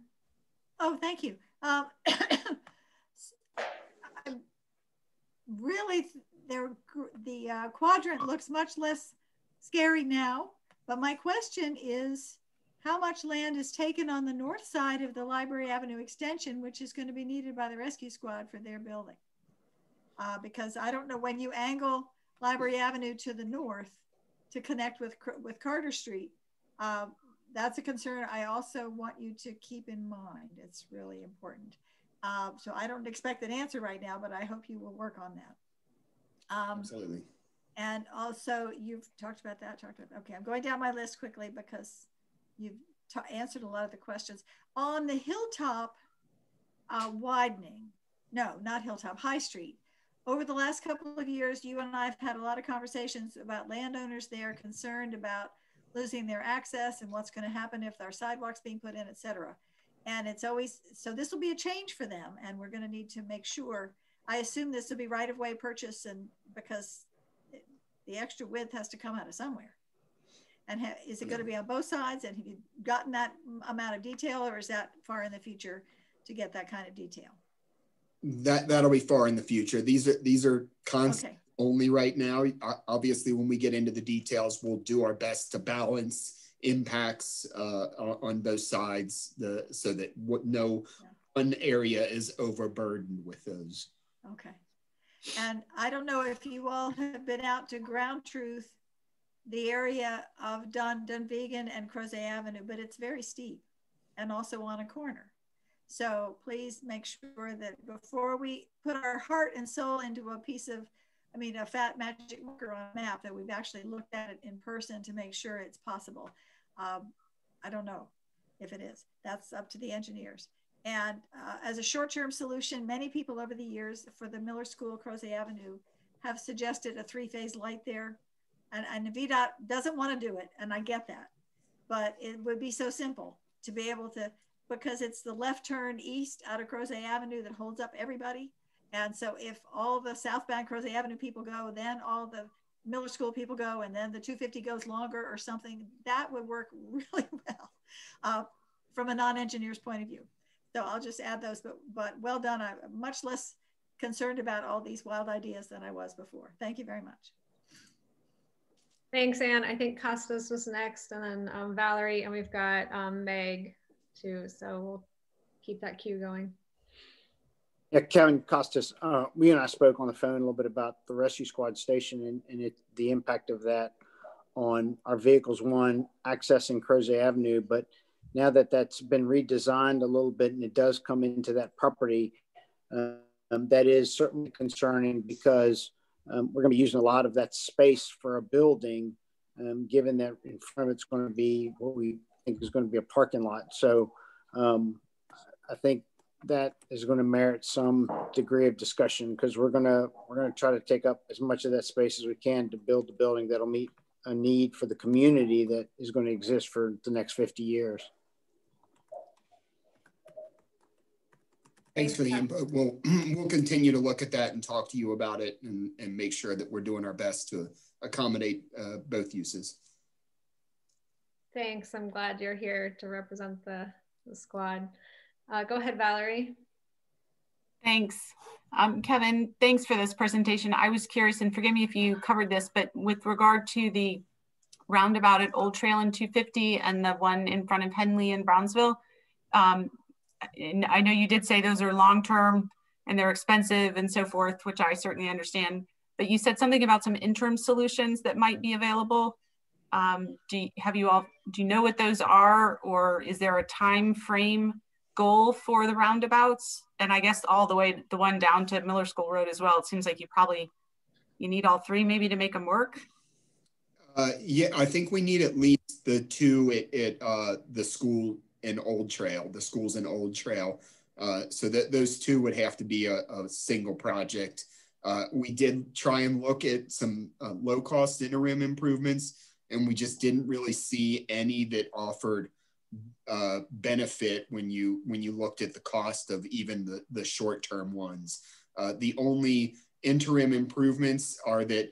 Oh, thank you. Really, the quadrant looks much less scary now, but my question is, how much land is taken on the north side of the Library Avenue extension, which is going to be needed by the rescue squad for their building? Because I don't know, when you angle Library Avenue to the north to connect with Carter Street, that's a concern I also want you to keep in mind. It's really important. So I don't expect an answer right now, but I hope you will work on that. Absolutely. And also, you've talked about that. Okay, I'm going down my list quickly because you've answered a lot of the questions. On the Hilltop widening, no, not Hilltop, High Street. Over the last couple of years, you and I have had a lot of conversations about landowners there concerned about losing their access and what's going to happen if our sidewalks being put in, et cetera. And it's always, so this will be a change for them, and we're going to need to make sure. I assume this will be right-of-way purchase, and because the extra width has to come out of somewhere. And is it going to be on both sides? And have you gotten that amount of detail, or is that far in the future to get that kind of detail? That'll be far in the future. These are concepts only right now. Obviously, when we get into the details, we'll do our best to balance impacts on both sides, so that no one area is overburdened with those. Okay. And I don't know if you all have been out to Ground Truth, the area of Dunvegan and Crozet Avenue, but it's very steep and also on a corner. So please make sure that before we put our heart and soul into a piece of, a fat magic marker on a map, that we've actually looked at it in person to make sure it's possible. I don't know if it is. That's up to the engineers. And as a short-term solution, many people over the years for the Miller School, Crozet Avenue, have suggested a 3-phase light there. And VDOT doesn't want to do it, and I get that. But it would be so simple to be able to, because it's the left turn east out of Crozet Avenue that holds up everybody. And so if all the southbound Crozet Avenue people go, then all the Miller School people go, and then the 250 goes longer or something, that would work really well from a non-engineer's point of view. So I'll just add those, but well done. I'm much less concerned about all these wild ideas than I was before. Thank you very much. Thanks, Anne. I think Costas was next, and then Valerie, and we've got Meg too. So we'll keep that queue going. Yeah, Kevin Costas, we and I spoke on the phone a little bit about the rescue squad station and the impact of that on our vehicles, one, accessing Crozet Avenue, but now that that's been redesigned a little bit and it does come into that property, that is certainly concerning, because we're going to be using a lot of that space for a building, given that in front of it's going to be what we think is going to be a parking lot. So I think that is going to merit some degree of discussion, because we're going to try to take up as much of that space as we can to build the building that'll meet a need for the community that is going to exist for the next 50 years. Thanks for the input. We'll continue to look at that and talk to you about it, and make sure that we're doing our best to accommodate both uses. Thanks. I'm glad you're here to represent the squad. Go ahead, Valerie. Thanks. Kevin, thanks for this presentation. I was curious, and forgive me if you covered this, but with regard to the roundabout at Old Trail and 250 and the one in front of Henley in Brownsville, and I know you did say those are long-term and they're expensive and so forth, which I certainly understand, but you said something about some interim solutions that might be available. Do you know what those are, or is there a time frame goal for the roundabouts? And I guess all the way, the one down to Miller School Road as well, it seems like you need all three maybe to make them work. Yeah, I think we need at least the two at the school in Old Trail, the schools in Old Trail. So that those two would have to be a single project. We did try and look at some low cost interim improvements, and we just didn't really see any that offered benefit when you looked at the cost of even the short-term ones. The only interim improvements are that,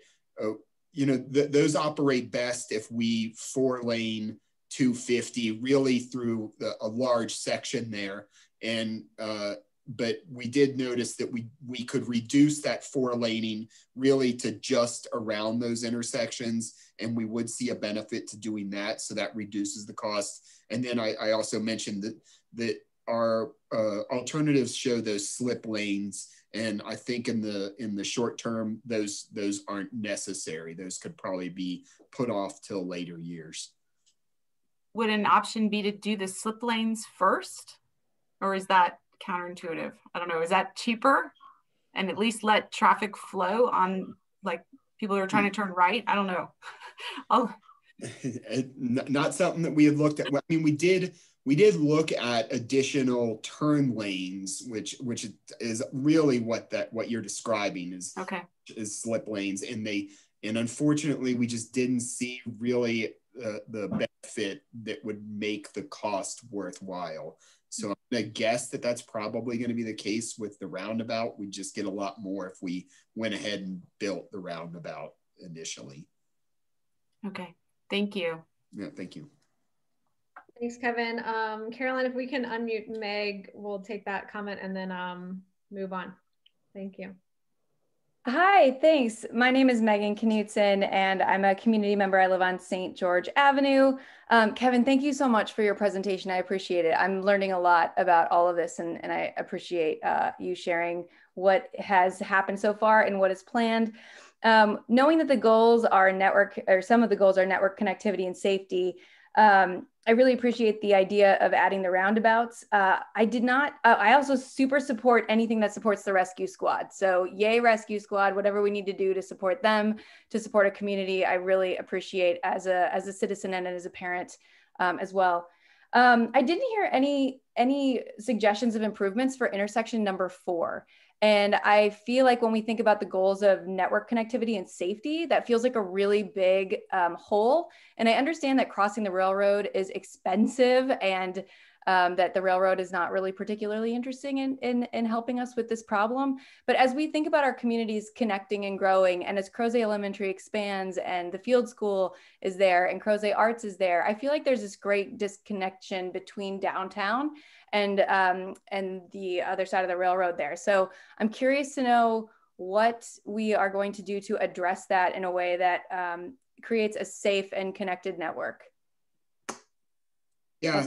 those operate best if we 4-lane 250 really through a large section there. And but we did notice that we could reduce that 4-laning really to just around those intersections, and we would see a benefit to doing that. So that reduces the cost. And then I also mentioned that our alternatives show those slip lanes, and I think in the short term those aren't necessary. Those could probably be put off till later years. Would an option be to do the slip lanes first, or is that counterintuitive? I don't know. Is that cheaper and at least let traffic flow on, like, people who are trying to turn right? I don't know. Not something that we had looked at. I mean, we did look at additional turn lanes, which is really what you're describing is slip lanes, and unfortunately we just didn't see really the benefit that would make the cost worthwhile. So I'm gonna guess that that's probably going to be the case with the roundabout. We just get a lot more if we went ahead and built the roundabout initially. Okay, thank you. Yeah, thank you. Thanks, Kevin. Caroline, if we can unmute Meg, we'll take that comment and then move on. Thank you. Hi, thanks. My name is Megan Knutson, and I'm a community member. I live on St. George Avenue. Kevin, thank you so much for your presentation. I appreciate it. I'm learning a lot about all of this, and I appreciate you sharing what has happened so far and what is planned. Knowing that the goals are network, or some of the goals are network connectivity and safety, I really appreciate the idea of adding the roundabouts. I also super support anything that supports the rescue squad. So yay rescue squad, whatever we need to do to support them, to support a community, I really appreciate as a citizen and as a parent as well. I didn't hear any suggestions of improvements for intersection number 4. And I feel like when we think about the goals of network connectivity and safety, that feels like a really big hole. And I understand that crossing the railroad is expensive and that the railroad is not really particularly interesting in helping us with this problem. But as we think about our communities connecting and growing, and as Crozet Elementary expands and the field school is there and Crozet Arts is there, I feel like there's this great disconnection between downtown and the other side of the railroad there. So I'm curious to know what we are going to do to address that in a way that creates a safe and connected network. Yeah,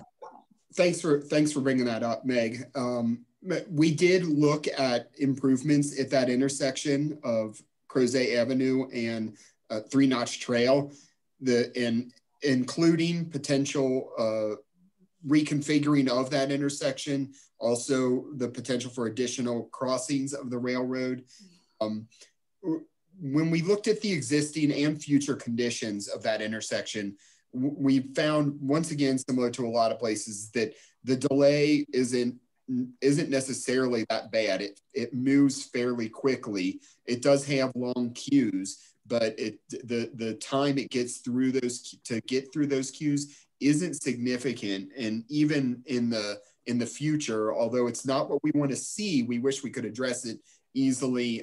thanks for bringing that up, Meg. We did look at improvements at that intersection of Crozet Avenue and 3 Notch Trail, including potential reconfiguring of that intersection, also the potential for additional crossings of the railroad. When we looked at the existing and future conditions of that intersection, we found, once again, similar to a lot of places, that the delay isn't necessarily that bad. It moves fairly quickly. It does have long queues, but the time it gets through those queues isn't significant. And even in the future, although it's not what we want to see, we wish we could address it easily.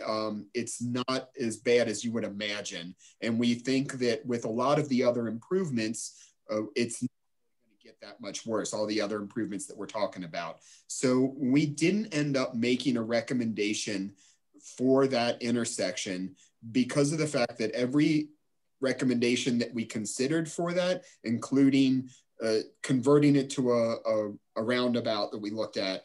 It's not as bad as you would imagine. And we think that with a lot of the other improvements, it's not going to get that much worse, all the other improvements that we're talking about. So we didn't end up making a recommendation for that intersection because of the fact that every recommendation that we considered for that, including converting it to a roundabout that we looked at,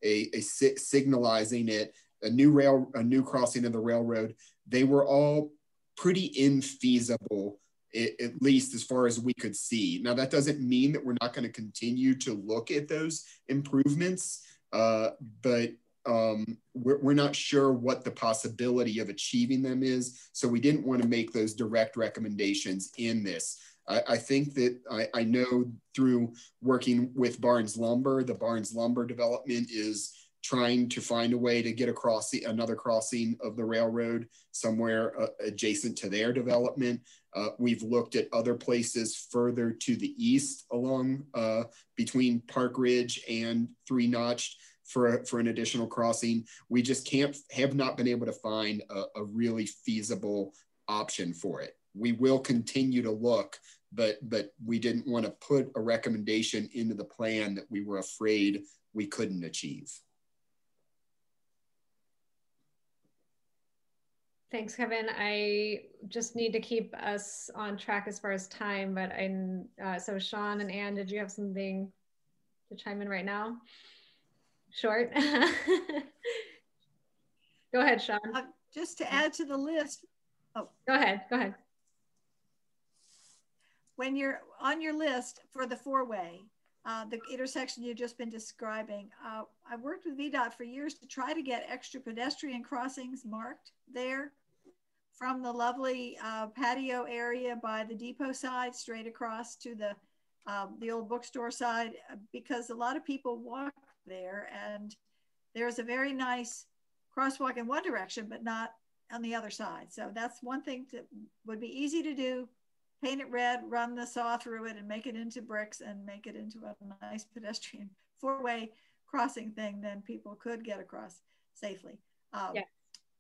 signalizing it, a new crossing of the railroad, they were all pretty infeasible, at least as far as we could see. Now, that doesn't mean that we're not going to continue to look at those improvements, but we're not sure what the possibility of achieving them is. So we didn't want to make those direct recommendations in this. I think that I know through working with Barnes Lumber, the Barnes Lumber development is trying to find a way to get another crossing of the railroad somewhere adjacent to their development. We've looked at other places further to the east along between Park Ridge and 3 Notch for an additional crossing. We just have not been able to find a really feasible option for it. We will continue to look, but we didn't want to put a recommendation into the plan that we were afraid we couldn't achieve. Thanks, Kevin. I just need to keep us on track as far as time, but so Sean and Anne, did you have something to chime in right now? Short. Go ahead, Sean. Just to add to the list. Oh, go ahead. When you're on your list for the 4-way, the intersection you've just been describing, I've worked with VDOT for years to try to get extra pedestrian crossings marked there from the lovely patio area by the depot side straight across to the old bookstore side, because a lot of people walk there, and there's a very nice crosswalk in one direction, but not on the other side. So that's one thing that would be easy to do. Paint it red, run the saw through it, and make it into bricks and make it into a nice pedestrian 4-way crossing thing. Then people could get across safely. Yes.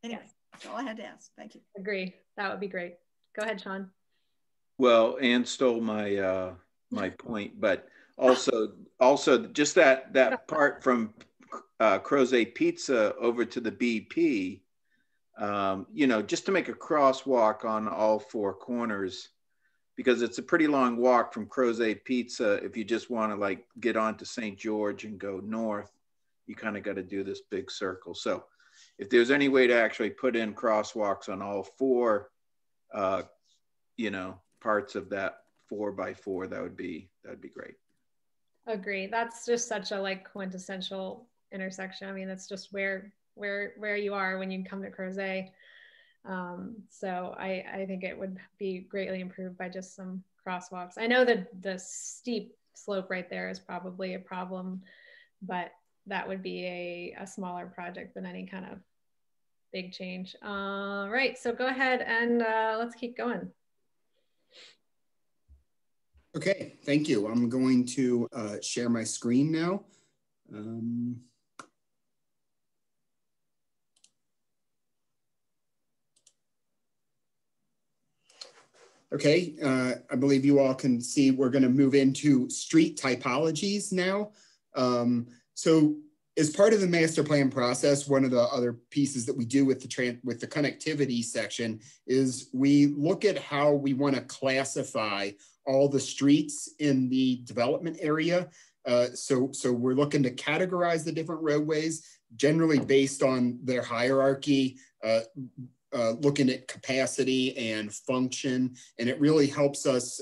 Anyway, yes. That's all I had to ask. Thank you. Agree. That would be great. Go ahead, Sean. Well, Anne stole my my point, but also just that part from Crozet Pizza over to the BP, you know, just to make a crosswalk on all four corners, because it's a pretty long walk from Crozet Pizza. If you just want to like get onto St. George and go north, you kind of got to do this big circle. So if there's any way to actually put in crosswalks on all four, you know, parts of that 4x4, that'd be great. Agree. That's just such a like quintessential intersection. I mean, that's just where you are when you come to Crozet. So I think it would be greatly improved by just some crosswalks. I know that the steep slope right there is probably a problem, but that would be a smaller project than any kind of big change. Right, so go ahead and let's keep going. Okay, thank you. I'm going to share my screen now. Okay, I believe you all can see we're going to move into street typologies now. So as part of the master plan process, one of the other pieces that we do with the connectivity section is we look at how we want to classify all the streets in the development area. So we're looking to categorize the different roadways, generally based on their hierarchy, looking at capacity and function, and it really helps us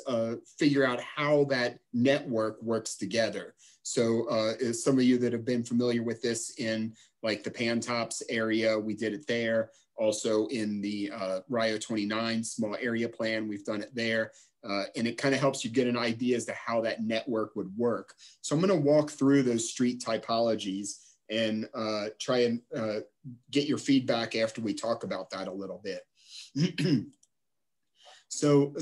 figure out how that network works together. So as some of you that have been familiar with this in like the Pantops area, we did it there. Also in the Rio 29 small area plan, we've done it there. And it kind of helps you get an idea as to how that network would work. So I'm going to walk through those street typologies and try and get your feedback after we talk about that a little bit. So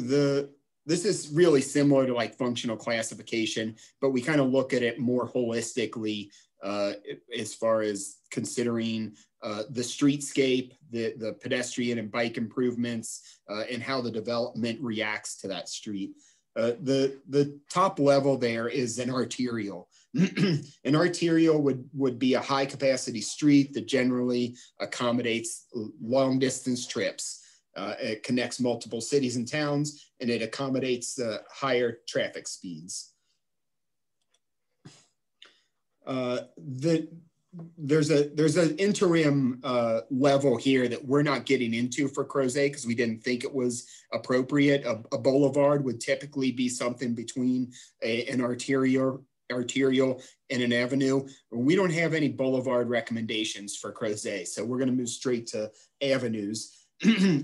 this is really similar to like functional classification, but we kind of look at it more holistically as far as considering the streetscape, the pedestrian and bike improvements, and how the development reacts to that street. The top level there is an arterial. An arterial would be a high capacity street that generally accommodates long distance trips. It connects multiple cities and towns, and it accommodates higher traffic speeds. There's an interim level here that we're not getting into for Crozet because we didn't think it was appropriate. A boulevard would typically be something between an arterial and an avenue. We don't have any boulevard recommendations for Crozet, so we're going to move straight to avenues.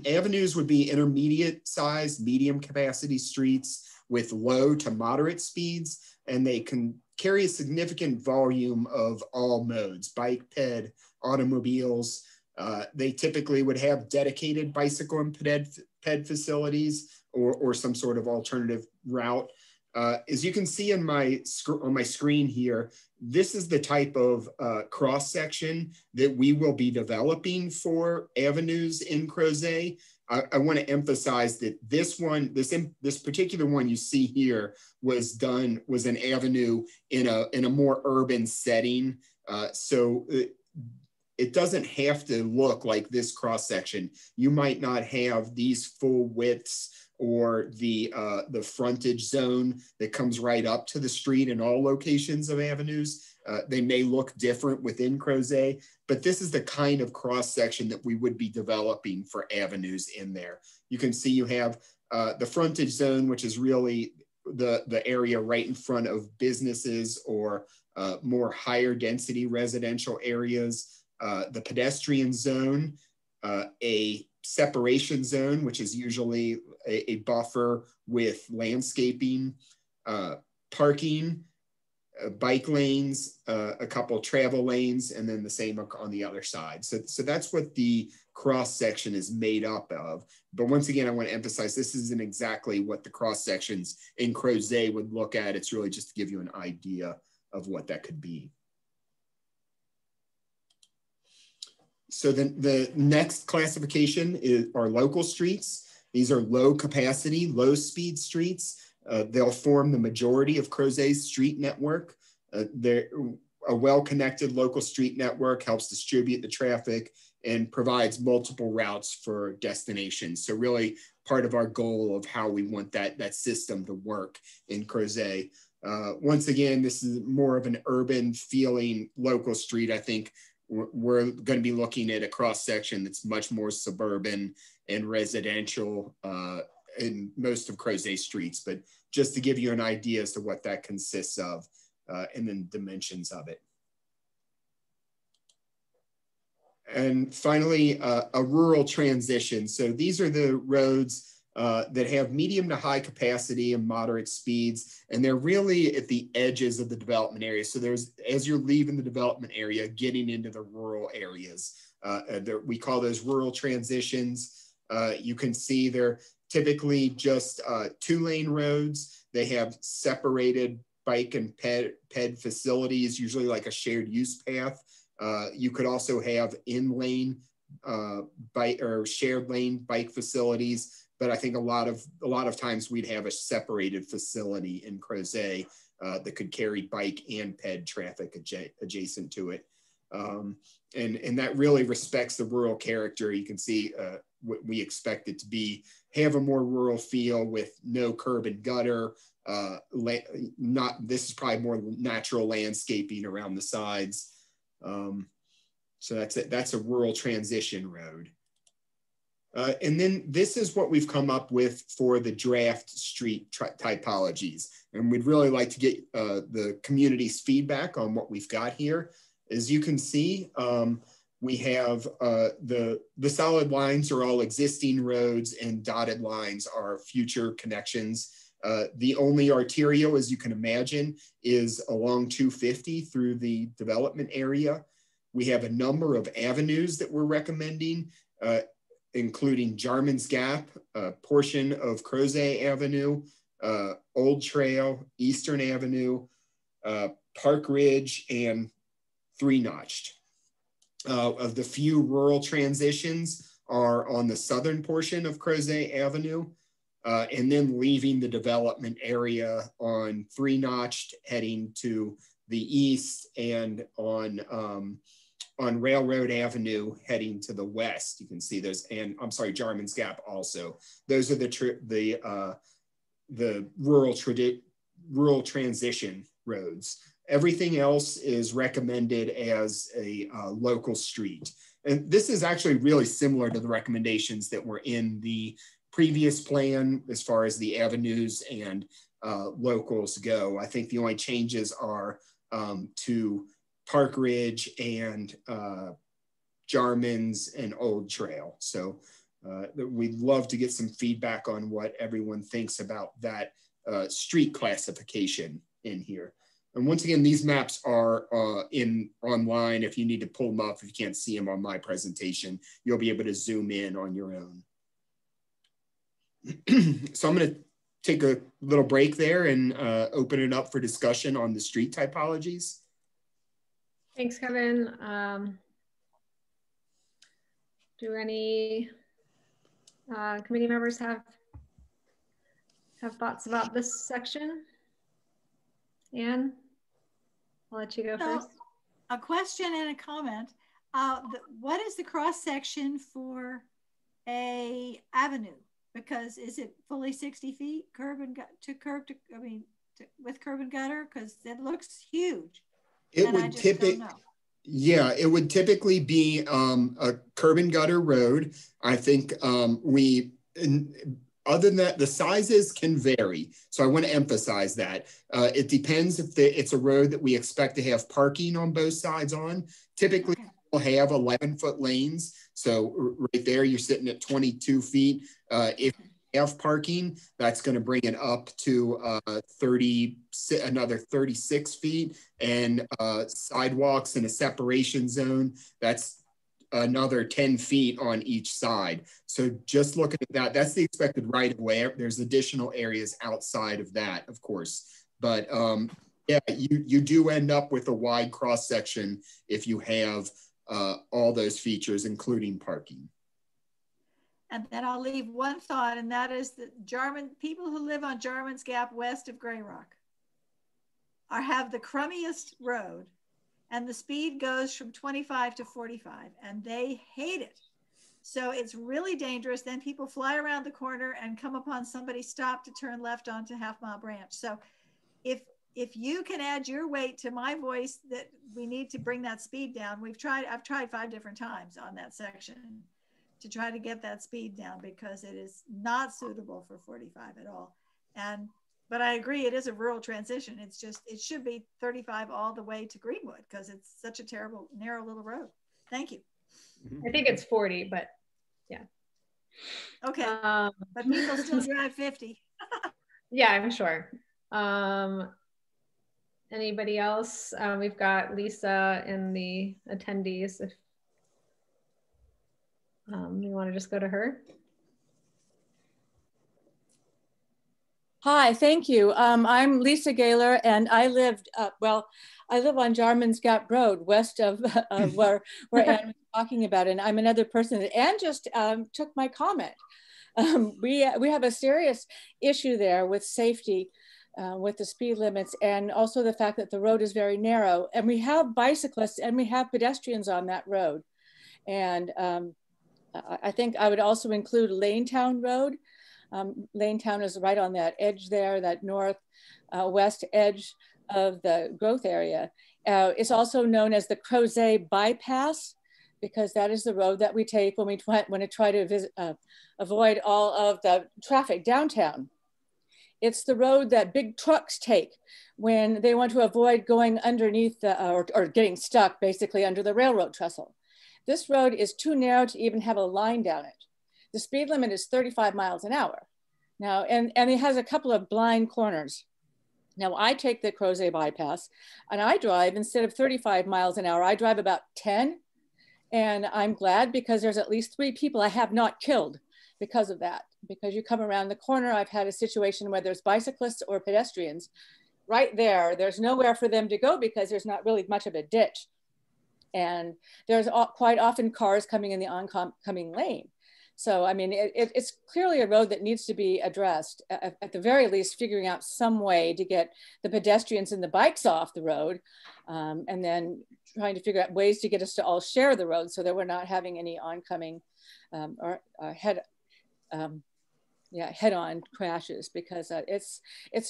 Avenues would be intermediate sized, medium capacity streets with low to moderate speeds, and they can carry a significant volume of all modes, bike, ped, automobiles. They typically would have dedicated bicycle and ped facilities or some sort of alternative route. As you can see on my screen here, this is the type of cross section that we will be developing for avenues in Crozet. I want to emphasize that this particular one you see here was an avenue in a more urban setting. So it doesn't have to look like this cross section. You might not have these full widths or the frontage zone that comes right up to the street in all locations of avenues. They may look different within Crozet, but this is the kind of cross section that we would be developing for avenues in there. You can see you have the frontage zone, which is really the area right in front of businesses or more higher density residential areas, the pedestrian zone, a separation zone, which is usually a buffer with landscaping, parking, bike lanes, a couple travel lanes, and then the same on the other side. So that's what the cross section is made up of. But once again, I want to emphasize this isn't exactly what the cross sections in Crozet would look at. It's really just to give you an idea of what that could be. So then the next classification are local streets. These are low capacity, low speed streets. They'll form the majority of Crozet's street network. A well-connected local street network helps distribute the traffic and provides multiple routes for destinations. So really part of our goal of how we want that system to work in Crozet. Once again, this is more of an urban feeling local street. I think we're going to be looking at a cross section that's much more suburban and residential in most of Crozet streets, but just to give you an idea as to what that consists of and then dimensions of it. And finally, a rural transition. So these are the roads that have medium to high capacity and moderate speeds, and they're really at the edges of the development area. So there's, as you're leaving the development area, getting into the rural areas. We call those rural transitions. You can see they're typically just 2-lane roads. They have separated bike and ped facilities, usually like a shared use path. You could also have in-lane bike or shared lane bike facilities, but I think a lot of times we'd have a separated facility in Crozet that could carry bike and ped traffic adjacent to it. And that really respects the rural character. You can see what we expect it to have a more rural feel with no curb and gutter. This is probably more natural landscaping around the sides. So that's a rural transition road. And then this is what we've come up with for the draft street typologies. And we'd really like to get the community's feedback on what we've got here. As you can see, we have the solid lines are all existing roads and dotted lines are future connections. The only arterial, as you can imagine, is along 250 through the development area. We have a number of avenues that we're recommending, including Jarman's Gap, a portion of Crozet Avenue, Old Trail, Eastern Avenue, Park Ridge, and Three Notched. Of the few rural transitions are on the southern portion of Crozet Avenue, and then leaving the development area on Three Notched, heading to the east, and on Railroad Avenue heading to the west. You can see those, and I'm sorry, Jarman's Gap also. Those are the rural transition roads. Everything else is recommended as a local street. And this is actually really similar to the recommendations that were in the previous plan as far as the avenues and locals go. I think the only changes are to Park Ridge and Jarman's and Old Trail. So we'd love to get some feedback on what everyone thinks about that street classification in here. And once again, these maps are online. If you need to pull them up, if you can't see them on my presentation, you'll be able to zoom in on your own. So I'm going to take a little break there and open it up for discussion on the street typologies. Thanks, Kevin. Do any committee members have thoughts about this section? Anne, I'll let you go first. A question and a comment. What is the cross section for a avenue? Because is it fully 60 feet with curb and gutter? Because it looks huge. It would typically be a curb and gutter road. I think other than that, the sizes can vary. So I want to emphasize that. It depends if it's a road that we expect to have parking on both sides on. Typically, we'll have 11-foot lanes. So right there, you're sitting at 22 feet. If you have parking, that's going to bring it up to another 36 feet. And sidewalks in a separation zone, that's another 10 feet on each side. So just looking at that, that's the expected right of way. There's additional areas outside of that, of course. But yeah, you do end up with a wide cross section if you have all those features, including parking. And then I'll leave one thought, and that is that people who live on Jarman's Gap west of Grey Rock have the crummiest road. and the speed goes from 25 to 45, and they hate it. So it's really dangerous. Then people fly around the corner and come upon somebody stopped to turn left onto Half Mile Branch. So if you can add your weight to my voice that we need to bring that speed down, I've tried 5 different times on that section to try to get that speed down, because it is not suitable for 45 at all. But I agree, it is a rural transition. It's just, it should be 35 all the way to Greenwood, because it's such a terrible, narrow little road. Thank you. I think it's 40, but yeah. Okay, but people still drive 50. Yeah, I'm sure. Anybody else? We've got Lisa in the attendees. If you want to just go to her. Hi, thank you. I'm Lisa Gaylor, and I live on Jarman's Gap Road, west of where Anne was talking about, and I'm another person. Anne just took my comment. We have a serious issue there with safety, with the speed limits, and also the fact that the road is very narrow, and we have bicyclists and we have pedestrians on that road. And I think I would also include Lanetown Road. Lanetown is right on that edge there, that northwest edge of the growth area. It's also known as the Crozet bypass, because that is the road that we take when we try to avoid all of the traffic downtown. It's the road that big trucks take when they want to avoid going underneath or getting stuck basically under the railroad trestle. This road is too narrow to even have a line down it. The speed limit is 35 miles an hour. Now, and it has a couple of blind corners. Now I take the Crozet bypass and I drive, instead of 35 miles an hour, I drive about 10. And I'm glad, because there's at least 3 people I have not killed because of that. Because you come around the corner, I've had a situation where there's bicyclists or pedestrians right there. There's nowhere for them to go because there's not really much of a ditch. And there's quite often cars coming in the oncoming lane. So, I mean, it's clearly a road that needs to be addressed, at the very least, figuring out some way to get the pedestrians and the bikes off the road, and then trying to figure out ways to get us to all share the road so that we're not having any oncoming or head-on crashes, because it's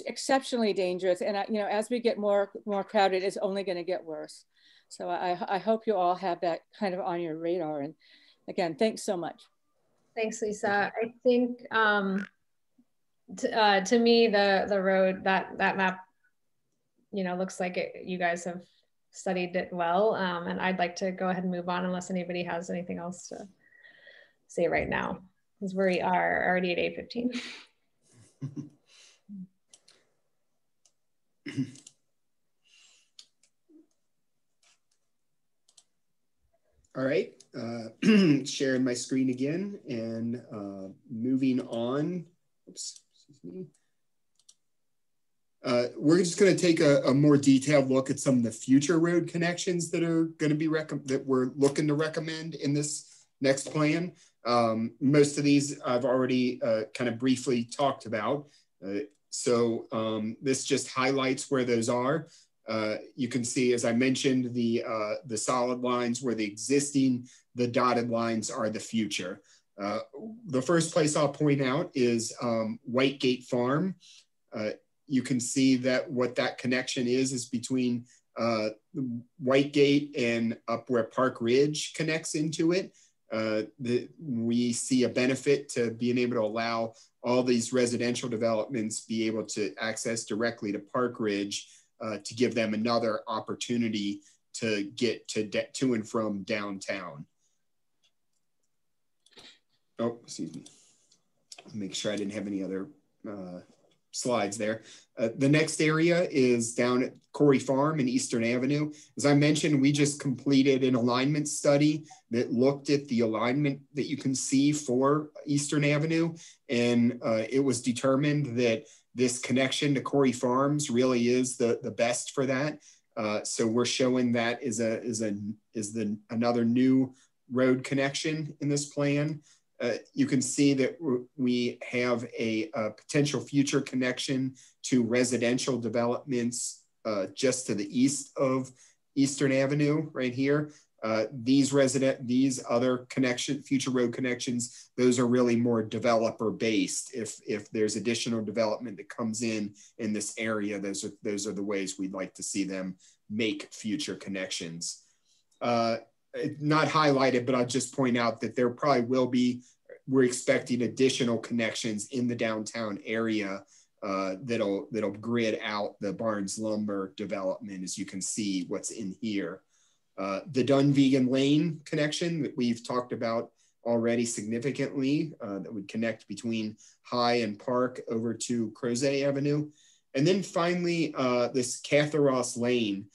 exceptionally dangerous. And, as we get more crowded, it's only going to get worse. So I hope you all have that kind of on your radar. And again, thanks so much. Thanks, Lisa. I think to me, the road, that map, looks like you guys have studied it well. And I'd like to go ahead and move on unless anybody has anything else to say right now, because we are already at 8:15. All right, sharing my screen again and moving on. Oops, excuse me. We're just going to take a more detailed look at some of the future road connections that are going to be that we're looking to recommend in this next plan. Most of these I've already kind of briefly talked about. So this just highlights where those are. You can see, as I mentioned, the solid lines were the existing, the dotted lines are the future. The first place I'll point out is Whitegate Farm. You can see that what that connection is between Whitegate and up where Park Ridge connects into it. We see a benefit to being able to allow all these residential developments be able to access directly to Park Ridge, to give them another opportunity to get to and from downtown. Oh, excuse me. Make sure I didn't have any other slides there. The next area is down at Corey Farm and Eastern Avenue. As I mentioned, we just completed an alignment study that looked at the alignment that you can see for Eastern Avenue. And it was determined that this connection to Corey Farms really is the best for that. So we're showing that is another new road connection in this plan. You can see that we have a potential future connection to residential developments just to the east of Eastern Avenue right here. These other future road connections, those are really more developer based. If there's additional development that comes in this area, those are the ways we'd like to see them make future connections. Not highlighted, but I'll just point out that there probably will be, we're expecting additional connections in the downtown area that'll grid out the Barnes Lumber development, as you can see what's in here. The Dunvegan Lane connection that we've talked about already significantly, that would connect between High and Park over to Crozet Avenue. And then finally, this Catharos Lane.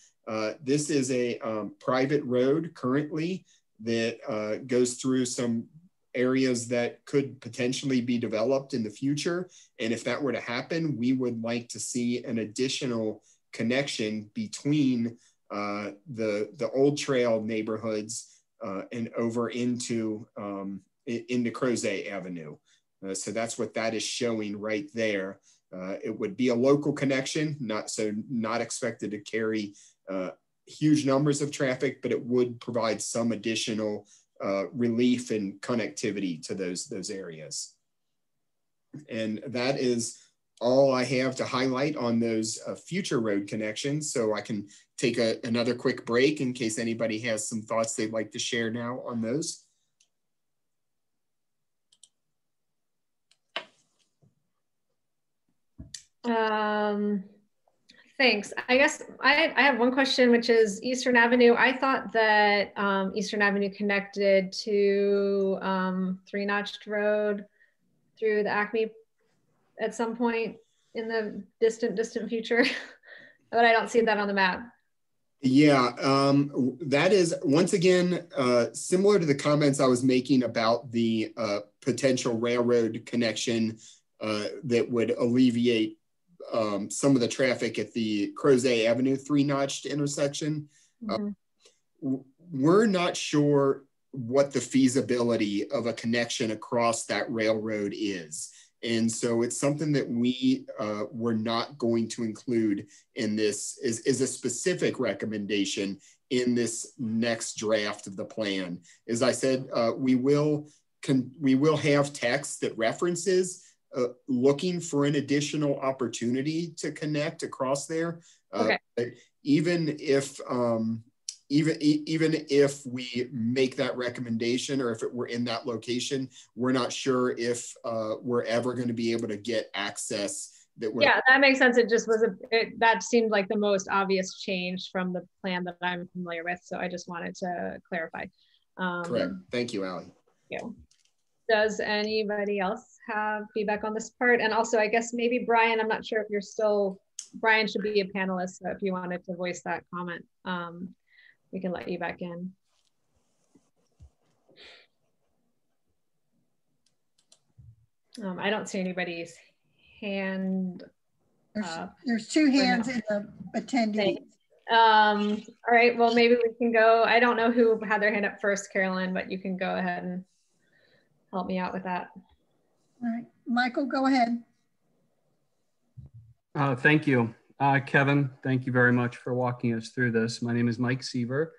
This is a private road currently that goes through some areas that could potentially be developed in the future. And if that were to happen, we would like to see an additional connection between the Old Trail neighborhoods and over into Crozet Avenue. So that's what that is showing right there. It would be a local connection, not expected to carry huge numbers of traffic, but it would provide some additional relief and connectivity to those areas. And that is all I have to highlight on those future road connections. So I can take another quick break in case anybody has some thoughts they'd like to share now on those. Thanks. I guess I have one question, which is Eastern Avenue. I thought that Eastern Avenue connected to Three Notched Road through the Acme at some point in the distant future, but I don't see that on the map. Yeah, that is, once again, similar to the comments I was making about the potential railroad connection that would alleviate some of the traffic at the Crozet Avenue three-notched intersection. We're not sure what the feasibility of a connection across that railroad is. And so it's something that we were not going to include in this is a specific recommendation in this next draft of the plan. As I said, we will have text that references looking for an additional opportunity to connect across there. Okay. Even if we make that recommendation, or if it were in that location, we're not sure if we're ever going to be able to get access. Yeah, that makes sense. It just was that seemed like the most obvious change from the plan that I'm familiar with. So I just wanted to clarify. Correct. Thank you, Allie. Yeah. Does anybody else have feedback on this part? And also, I guess maybe Brian, I'm not sure if you're still, Brian should be a panelist. So if you wanted to voice that comment, we can let you back in. I don't see anybody's hand. There's two hands in the attendees. All right, well, maybe we can go. I don't know who had their hand up first, Carolyn, but you can go ahead and help me out with that. All right, Michael, go ahead. Thank you. Kevin, thank you very much for walking us through this. My name is Mike Seaver.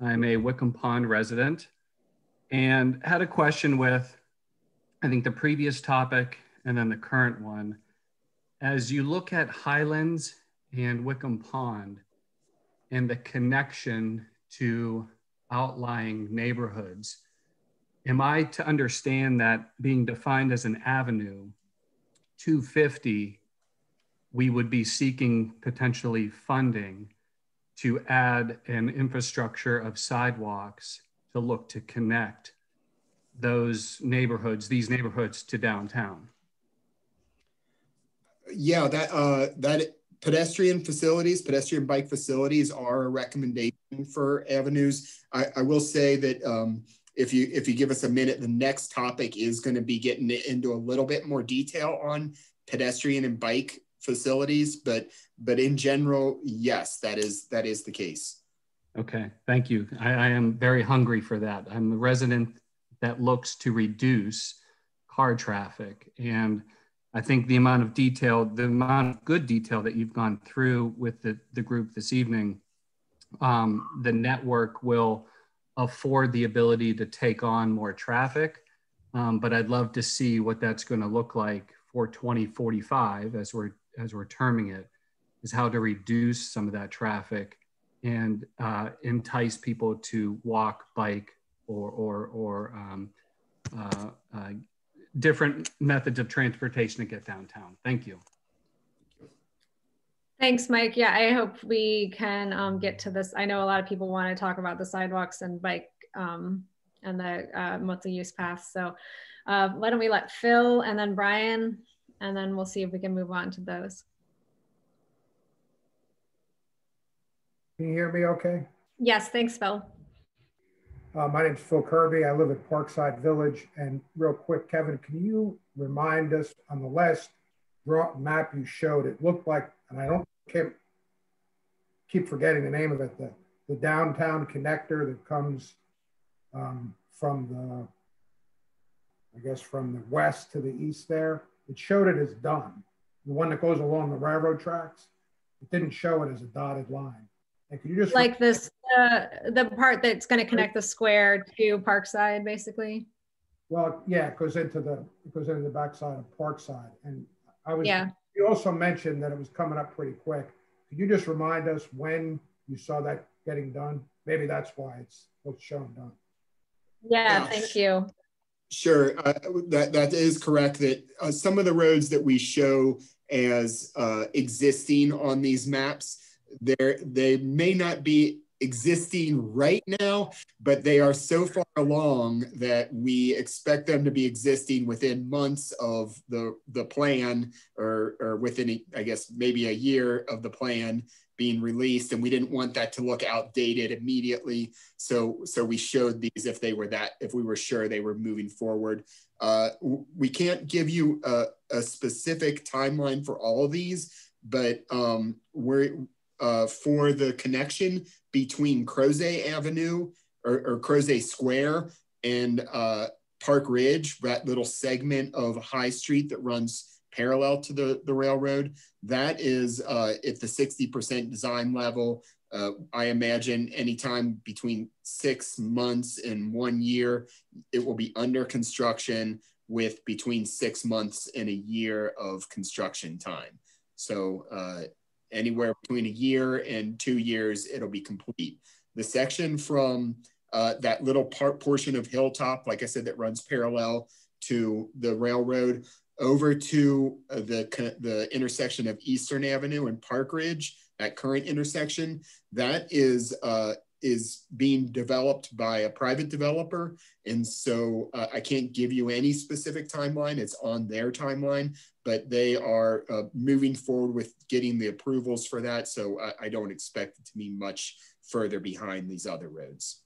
I'm a Wickham Pond resident and had a question with, I think, the previous topic and then the current one. As you look at Highlands and Wickham Pond and the connection to outlying neighborhoods, am I to understand that being defined as an avenue, 250, we would be seeking potentially funding to add an infrastructure of sidewalks to look to connect those neighborhoods, these neighborhoods to downtown? Yeah, that pedestrian bike facilities are a recommendation for avenues. I will say that if you give us a minute, the next topic is going to be getting into a little bit more detail on pedestrian and bike facilities, but in general, yes, that is the case. Okay, thank you. I am very hungry for that. I'm a resident that looks to reduce car traffic, and I think the amount of detail, the amount of good detail that you've gone through with the group this evening the network will afford the ability to take on more traffic. But I'd love to see what that's going to look like for 2045, as we're terming it, is how to reduce some of that traffic and entice people to walk, bike, or different methods of transportation to get downtown. Thank you. Thanks, Mike. Yeah, I hope we can get to this. I know a lot of people want to talk about the sidewalks and bike and the multi-use paths. So why don't we let Phil and then Brian, and then we'll see if we can move on to those. Can you hear me okay? Yes, thanks, Phil. My name's Phil Kirby. I live at Parkside Village. And real quick, Kevin, can you remind us on the last map you showed, it looked like, and I don't keep forgetting the name of it, the downtown connector that comes from the, I guess, from the west to the east there. It showed it as done. The one that goes along the railroad tracks, it didn't show it as a dotted line. And could you just like this, the part that's going to connect the square to Parkside, basically? Well, yeah, it goes into the backside of Parkside. And I was, yeah. You also mentioned that it was coming up pretty quick. Could you just remind us when you saw that getting done? Maybe that's why it's what's shown done. Yeah, thank you. Sure, that is correct. That some of the roads that we show as existing on these maps, they may not be existing right now, but they are so far along that we expect them to be existing within months of the plan, or within, I guess, maybe a year of the plan being released. And we didn't want that to look outdated immediately. So we showed these if we were sure they were moving forward. We can't give you a specific timeline for all of these, but we're for the connection between Crozet Avenue or Crozet Square and Park Ridge, that little segment of High Street that runs parallel to the railroad, that is at the 60% design level. I imagine anytime between 6 months and 1 year, it will be under construction with between 6 months and a year of construction time. So anywhere between a year and 2 years, it'll be complete. The section from that little portion of Hilltop, like I said, that runs parallel to the railroad over to the intersection of Eastern Avenue and Park Ridge, that current intersection, that is being developed by a private developer. And so I can't give you any specific timeline. It's on their timeline, but they are moving forward with getting the approvals for that. So I don't expect it to be much further behind these other roads.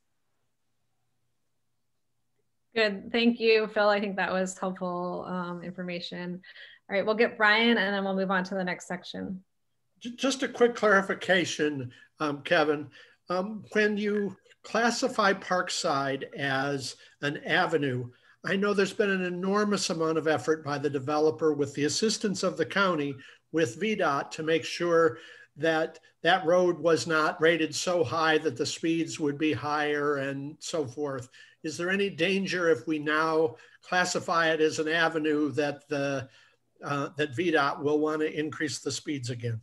Good, thank you, Phil. I think that was helpful information. All right, we'll get Brian and then we'll move on to the next section. Just a quick clarification, Kevin. When you classify Parkside as an avenue, I know there's been an enormous amount of effort by the developer with the assistance of the county with VDOT to make sure that that road was not rated so high that the speeds would be higher and so forth. Is there any danger if we now classify it as an avenue that that VDOT will want to increase the speeds again?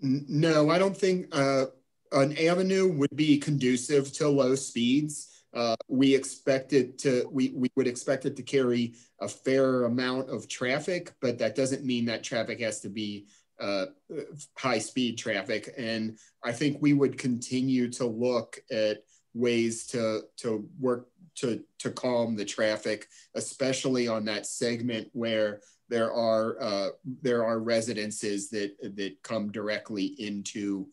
No, I don't think an avenue would be conducive to low speeds. We would expect it to carry a fair amount of traffic, but that doesn't mean that traffic has to be high speed traffic. And I think we would continue to look at ways to work to calm the traffic, especially on that segment where there are residences that come directly into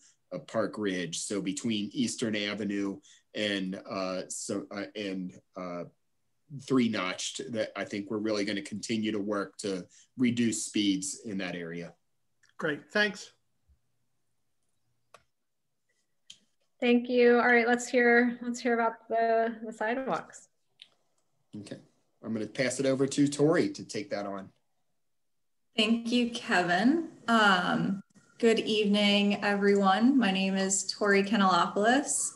Park Ridge. So between Eastern Avenue and 3-notched, that I think we're really going to continue to work to reduce speeds in that area. Great, thanks. Thank you. All right, let's hear about the sidewalks. Okay, I'm going to pass it over to Tori to take that on. Thank you, Kevin. Good evening, everyone. My name is Tori Kenelopoulos,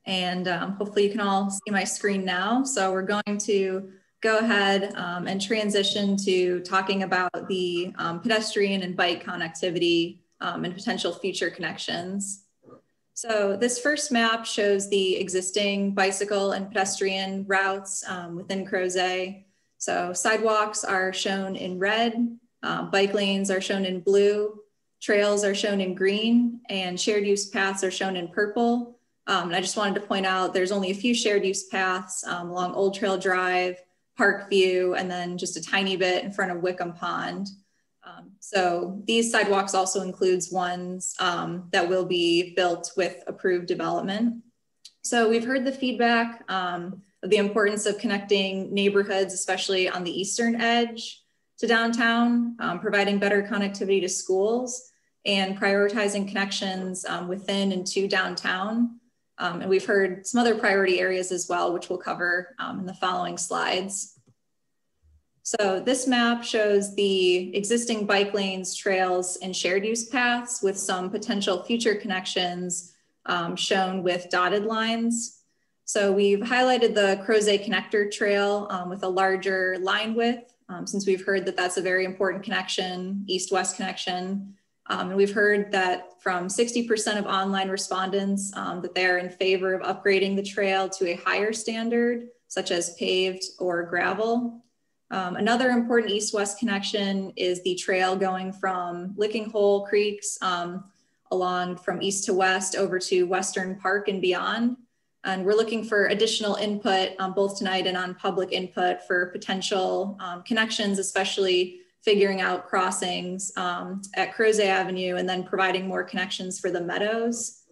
and hopefully you can all see my screen now. So we're going to go ahead and transition to talking about the pedestrian and bike connectivity and potential future connections. So this first map shows the existing bicycle and pedestrian routes within Crozet. So sidewalks are shown in red, bike lanes are shown in blue, trails are shown in green, and shared use paths are shown in purple. And I just wanted to point out there's only a few shared use paths along Old Trail Drive, Parkview, and then just a tiny bit in front of Wickham Pond. So these sidewalks also includes ones that will be built with approved development. So we've heard the feedback of the importance of connecting neighborhoods, especially on the eastern edge to downtown, providing better connectivity to schools, and prioritizing connections within and to downtown. And we've heard some other priority areas as well, which we'll cover in the following slides. So this map shows the existing bike lanes, trails, and shared use paths with some potential future connections shown with dotted lines. So we've highlighted the Crozet Connector Trail with a larger line width, since we've heard that that's a very important connection, east-west connection. And we've heard that from 60% of online respondents that they're in favor of upgrading the trail to a higher standard, such as paved or gravel. Another important east-west connection is the trail going from Licking Hole Creeks along from east to west over to Western Park and beyond. And we're looking for additional input both tonight and on public input for potential connections, especially figuring out crossings at Crozet Avenue and then providing more connections for the meadows.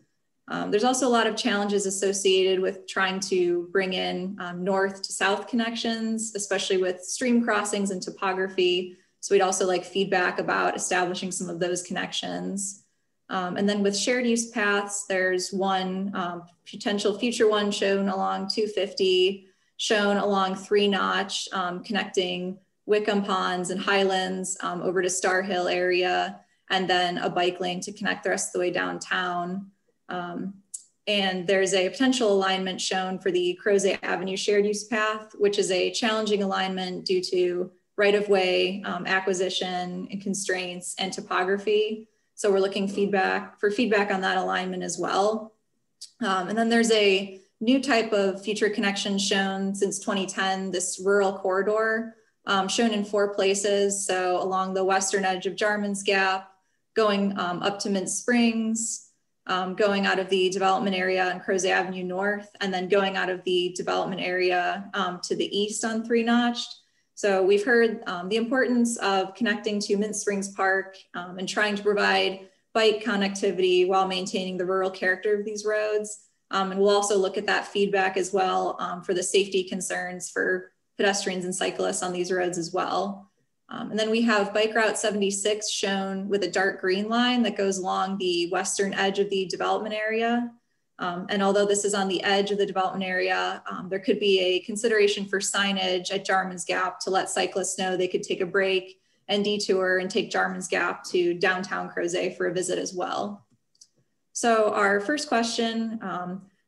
There's also a lot of challenges associated with trying to bring in north to south connections, especially with stream crossings and topography. So we'd also like feedback about establishing some of those connections. And then with shared use paths, there's one potential future one shown along 250, shown along 3 Notch, connecting Wickham Ponds and Highlands over to Star Hill area, and then a bike lane to connect the rest of the way downtown. And there's a potential alignment shown for the Crozet Avenue shared use path, which is a challenging alignment due to right-of-way acquisition and constraints and topography. So we're looking for feedback on that alignment as well. And then there's a new type of future connection shown since 2010, this rural corridor, shown in 4 places. So along the western edge of Jarman's Gap, going up to Mint Springs, going out of the development area on Crozet Avenue North, and then going out of the development area to the east on 3 Notch. So we've heard the importance of connecting to Mint Springs Park and trying to provide bike connectivity while maintaining the rural character of these roads. And we'll also look at that feedback as well for the safety concerns for pedestrians and cyclists on these roads as well. And then we have Bike Route 76 shown with a dark green line that goes along the western edge of the development area. And although this is on the edge of the development area, there could be a consideration for signage at Jarman's Gap to let cyclists know they could take a break and detour and take Jarman's Gap to downtown Crozet for a visit as well. So our first question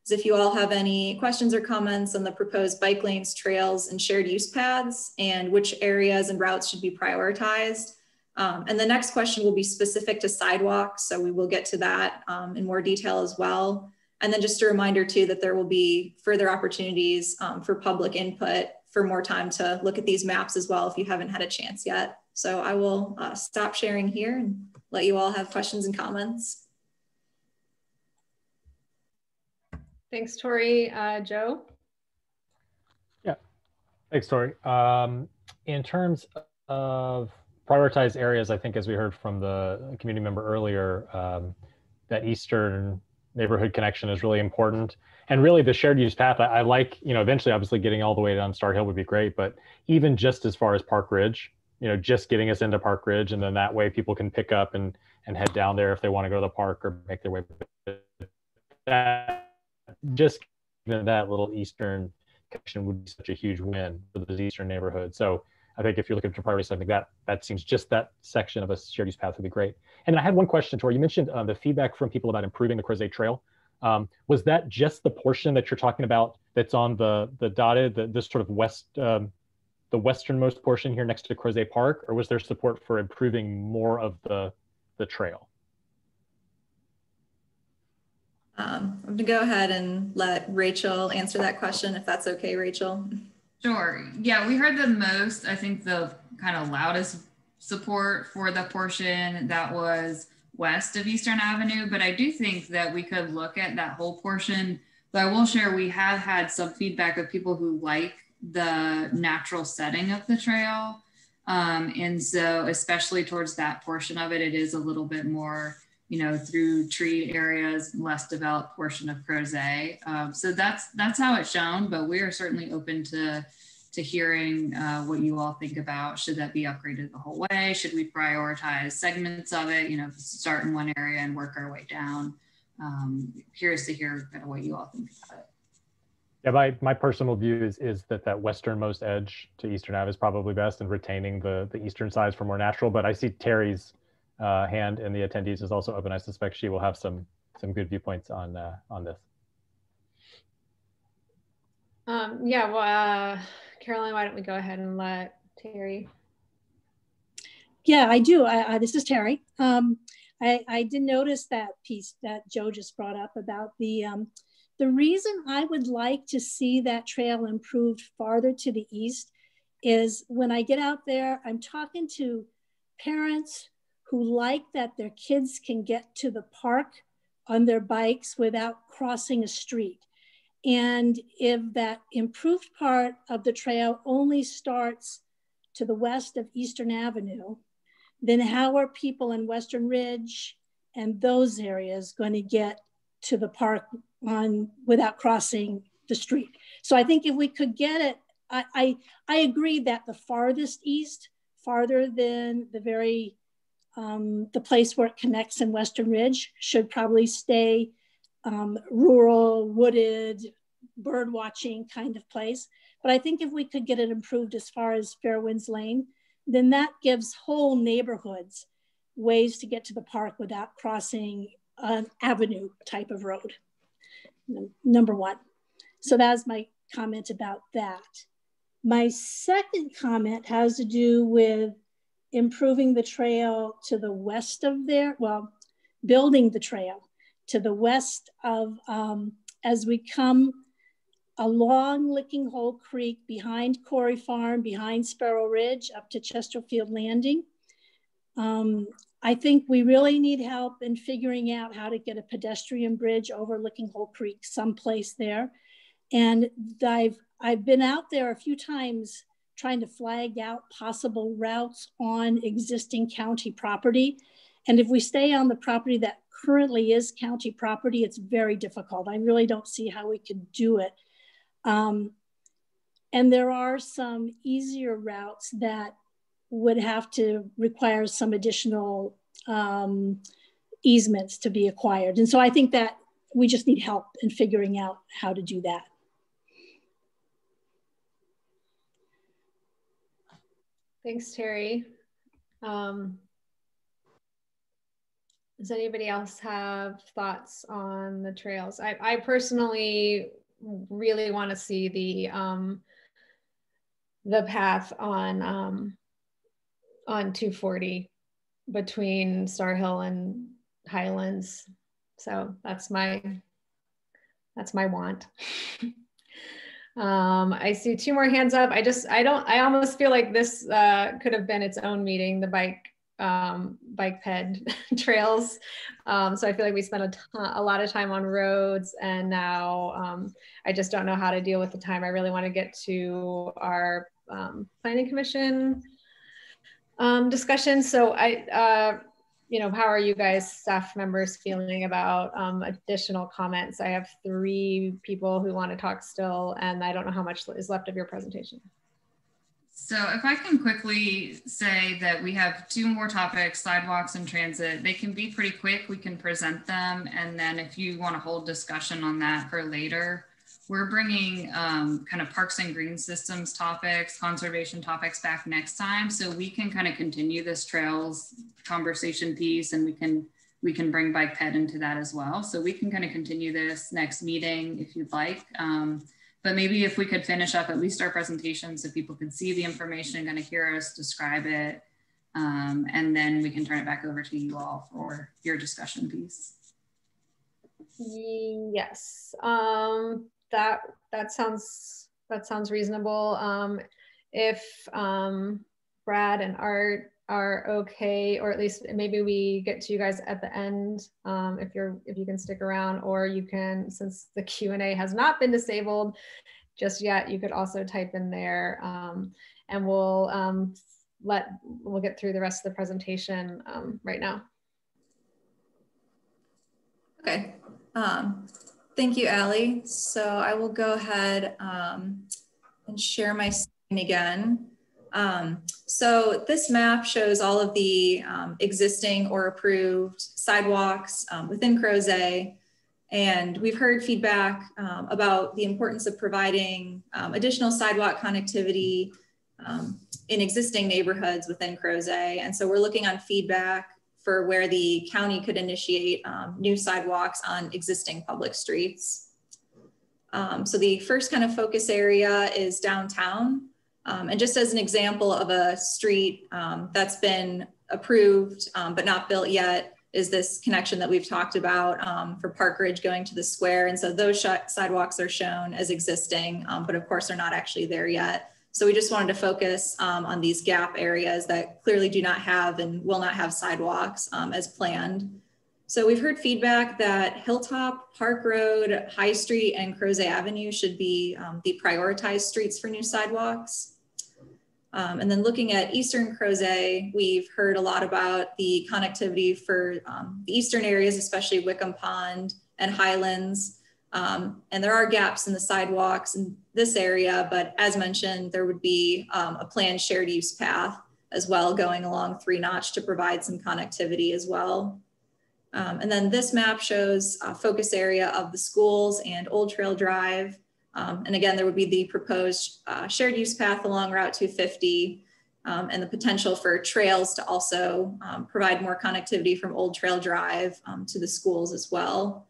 is if you all have any questions or comments on the proposed bike lanes, trails, and shared use paths, and which areas and routes should be prioritized. And the next question will be specific to sidewalks, so we will get to that in more detail as well. And then just a reminder too that there will be further opportunities for public input for more time to look at these maps as well if you haven't had a chance yet. So I will stop sharing here and let you all have questions and comments. Thanks, Tori. Joe? Yeah, thanks, Tori. In terms of prioritized areas, I think as we heard from the community member earlier, that eastern neighborhood connection is really important. And really the shared use path, I like, eventually obviously getting all the way down Star Hill would be great, but even just as far as Park Ridge, just getting us into Park Ridge, and then that way people can pick up and head down there if they want to go to the park or make their way. Just that little eastern connection would be such a huge win for those eastern neighborhoods. So I think if you're looking for priorities, I think that seems just that section of a shared use path would be great. And I had one question, Tori. You mentioned the feedback from people about improving the Crozet Trail. Was that just the portion that you're talking about that's on the dotted, this sort of the westernmost portion here next to Crozet Park, or was there support for improving more of the trail? I'm going to go ahead and let Rachel answer that question, if that's okay, Rachel. Sure. Yeah, we heard the most, I think the kind of loudest support for the portion that was west of Eastern Avenue, but I do think that we could look at that whole portion. But I will share, we have had some feedback of people who like the natural setting of the trail. And so especially towards that portion of it, it is a little bit more, you know, through tree areas, less developed portion of Crozet. So that's how it's shown, but we are certainly open to hearing what you all think about. Should that be upgraded the whole way? Should we prioritize segments of it, you know, start in one area and work our way down? Curious to hear kind of what you all think about it. Yeah, my personal view is that westernmost edge to Eastern Ave is probably best, and retaining the eastern sides for more natural. But I see Terry's hand in the attendees is also open. I suspect she will have some good viewpoints on this. Yeah, well, Caroline, why don't we go ahead and let Terry? Yeah, I do. This is Terry. I did notice that piece that Joe just brought up about the reason I would like to see that trail improved farther to the east is when I get out there, I'm talking to parents who like that their kids can get to the park on their bikes without crossing a street. And if that improved part of the trail only starts to the west of Eastern Avenue, then how are people in Western Ridge and those areas going to get to the park without crossing the street? So I think if we could get it, I agree that the farthest east, farther than the place where it connects in Western Ridge, should probably stay rural, wooded, bird watching kind of place. But I think if we could get it improved as far as Fairwinds Lane, then that gives whole neighborhoods ways to get to the park without crossing an avenue type of road. Number one. So that's my comment about that. My second comment has to do with improving the trail to the west of there, well, building the trail to the west of, as we come along Licking Hole Creek, behind Quarry Farm, behind Sparrow Ridge, up to Chesterfield Landing. I think we really need help in figuring out how to get a pedestrian bridge over Licking Hole Creek, someplace there. And I've been out there a few times trying to flag out possible routes on existing county property. And if we stay on the property that currently is county property, it's very difficult. I really don't see how we could do it. And there are some easier routes that would have to require some additional easements to be acquired. And so I think that we just need help in figuring out how to do that. Thanks, Terry. Does anybody else have thoughts on the trails? I personally really want to see the path on 240 between Star Hill and Highlands. So that's my want. I see two more hands up. I almost feel like this could have been its own meeting, the bike ped trails. So I feel like we spent a lot of time on roads, and now I just don't know how to deal with the time. I really want to get to our planning commission discussion. So how are you guys, staff members, feeling about additional comments? I have 3 people who want to talk still, and I don't know how much is left of your presentation. So if I can quickly say that we have 2 more topics, sidewalks and transit. They can be pretty quick. We can present them. And then if you want to hold discussion on that for later, we're bringing kind of parks and green systems topics, conservation topics back next time. So we can kind of continue this trails conversation piece, and we can bring bike ped into that as well. So we can kind of continue this next meeting if you'd like. But maybe if we could finish up at least our presentation so people could see the information and kind of hear us describe it. And then we can turn it back over to you all for your discussion piece. Yes, that sounds reasonable. If Brad and Art are okay, or at least maybe we get to you guys at the end, if you can stick around, or you can, since the Q&A has not been disabled just yet, you could also type in there, and we'll get through the rest of the presentation right now. Okay. Thank you, Allie. So I will go ahead and share my screen again. So this map shows all of the existing or approved sidewalks within Crozet. And we've heard feedback about the importance of providing additional sidewalk connectivity in existing neighborhoods within Crozet. And so we're looking on feedback for where the county could initiate new sidewalks on existing public streets. So the first kind of focus area is downtown. And just as an example of a street that's been approved but not built yet is this connection that we've talked about for Park Ridge going to the square. And so those sidewalks are shown as existing, but of course they're not actually there yet. So we just wanted to focus on these gap areas that clearly do not have and will not have sidewalks as planned. So we've heard feedback that Hilltop, Park Road, High Street, and Crozet Avenue should be the prioritized streets for new sidewalks. And then looking at Eastern Crozet, we've heard a lot about the connectivity for the eastern areas, especially Wickham Pond and Highlands. And there are gaps in the sidewalks in this area, but as mentioned, there would be a planned shared use path as well going along 3 Notch to provide some connectivity as well. And then this map shows a focus area of the schools and Old Trail Drive. And again, there would be the proposed shared use path along Route 250 and the potential for trails to also provide more connectivity from Old Trail Drive to the schools as well.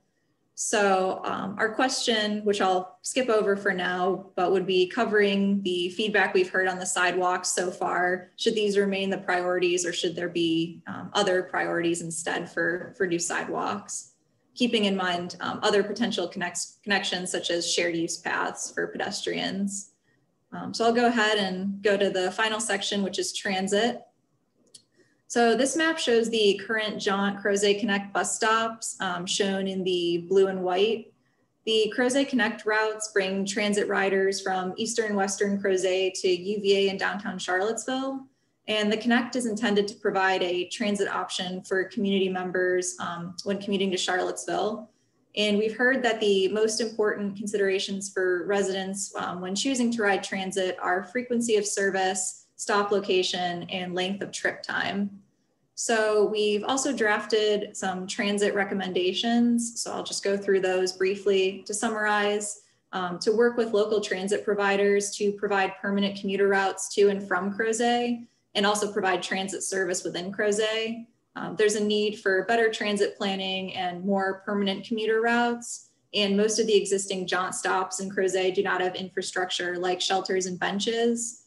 So our question, which I'll skip over for now, but would be covering the feedback we've heard on the sidewalks so far. Should these remain the priorities, or should there be other priorities instead for new sidewalks? Keeping in mind other potential connections such as shared use paths for pedestrians. So I'll go ahead and go to the final section, which is transit. So this map shows the current Jaunt Crozet Connect bus stops shown in the blue and white. The Crozet Connect routes bring transit riders from eastern and western Crozet to UVA and downtown Charlottesville. And the Connect is intended to provide a transit option for community members when commuting to Charlottesville. And we've heard that the most important considerations for residents when choosing to ride transit are frequency of service, stop location, and length of trip time. So we've also drafted some transit recommendations. So I'll just go through those briefly to summarize. To work with local transit providers to provide permanent commuter routes to and from Crozet, and also provide transit service within Crozet. There's a need for better transit planning and more permanent commuter routes. And most of the existing jaunt stops in Crozet do not have infrastructure like shelters and benches.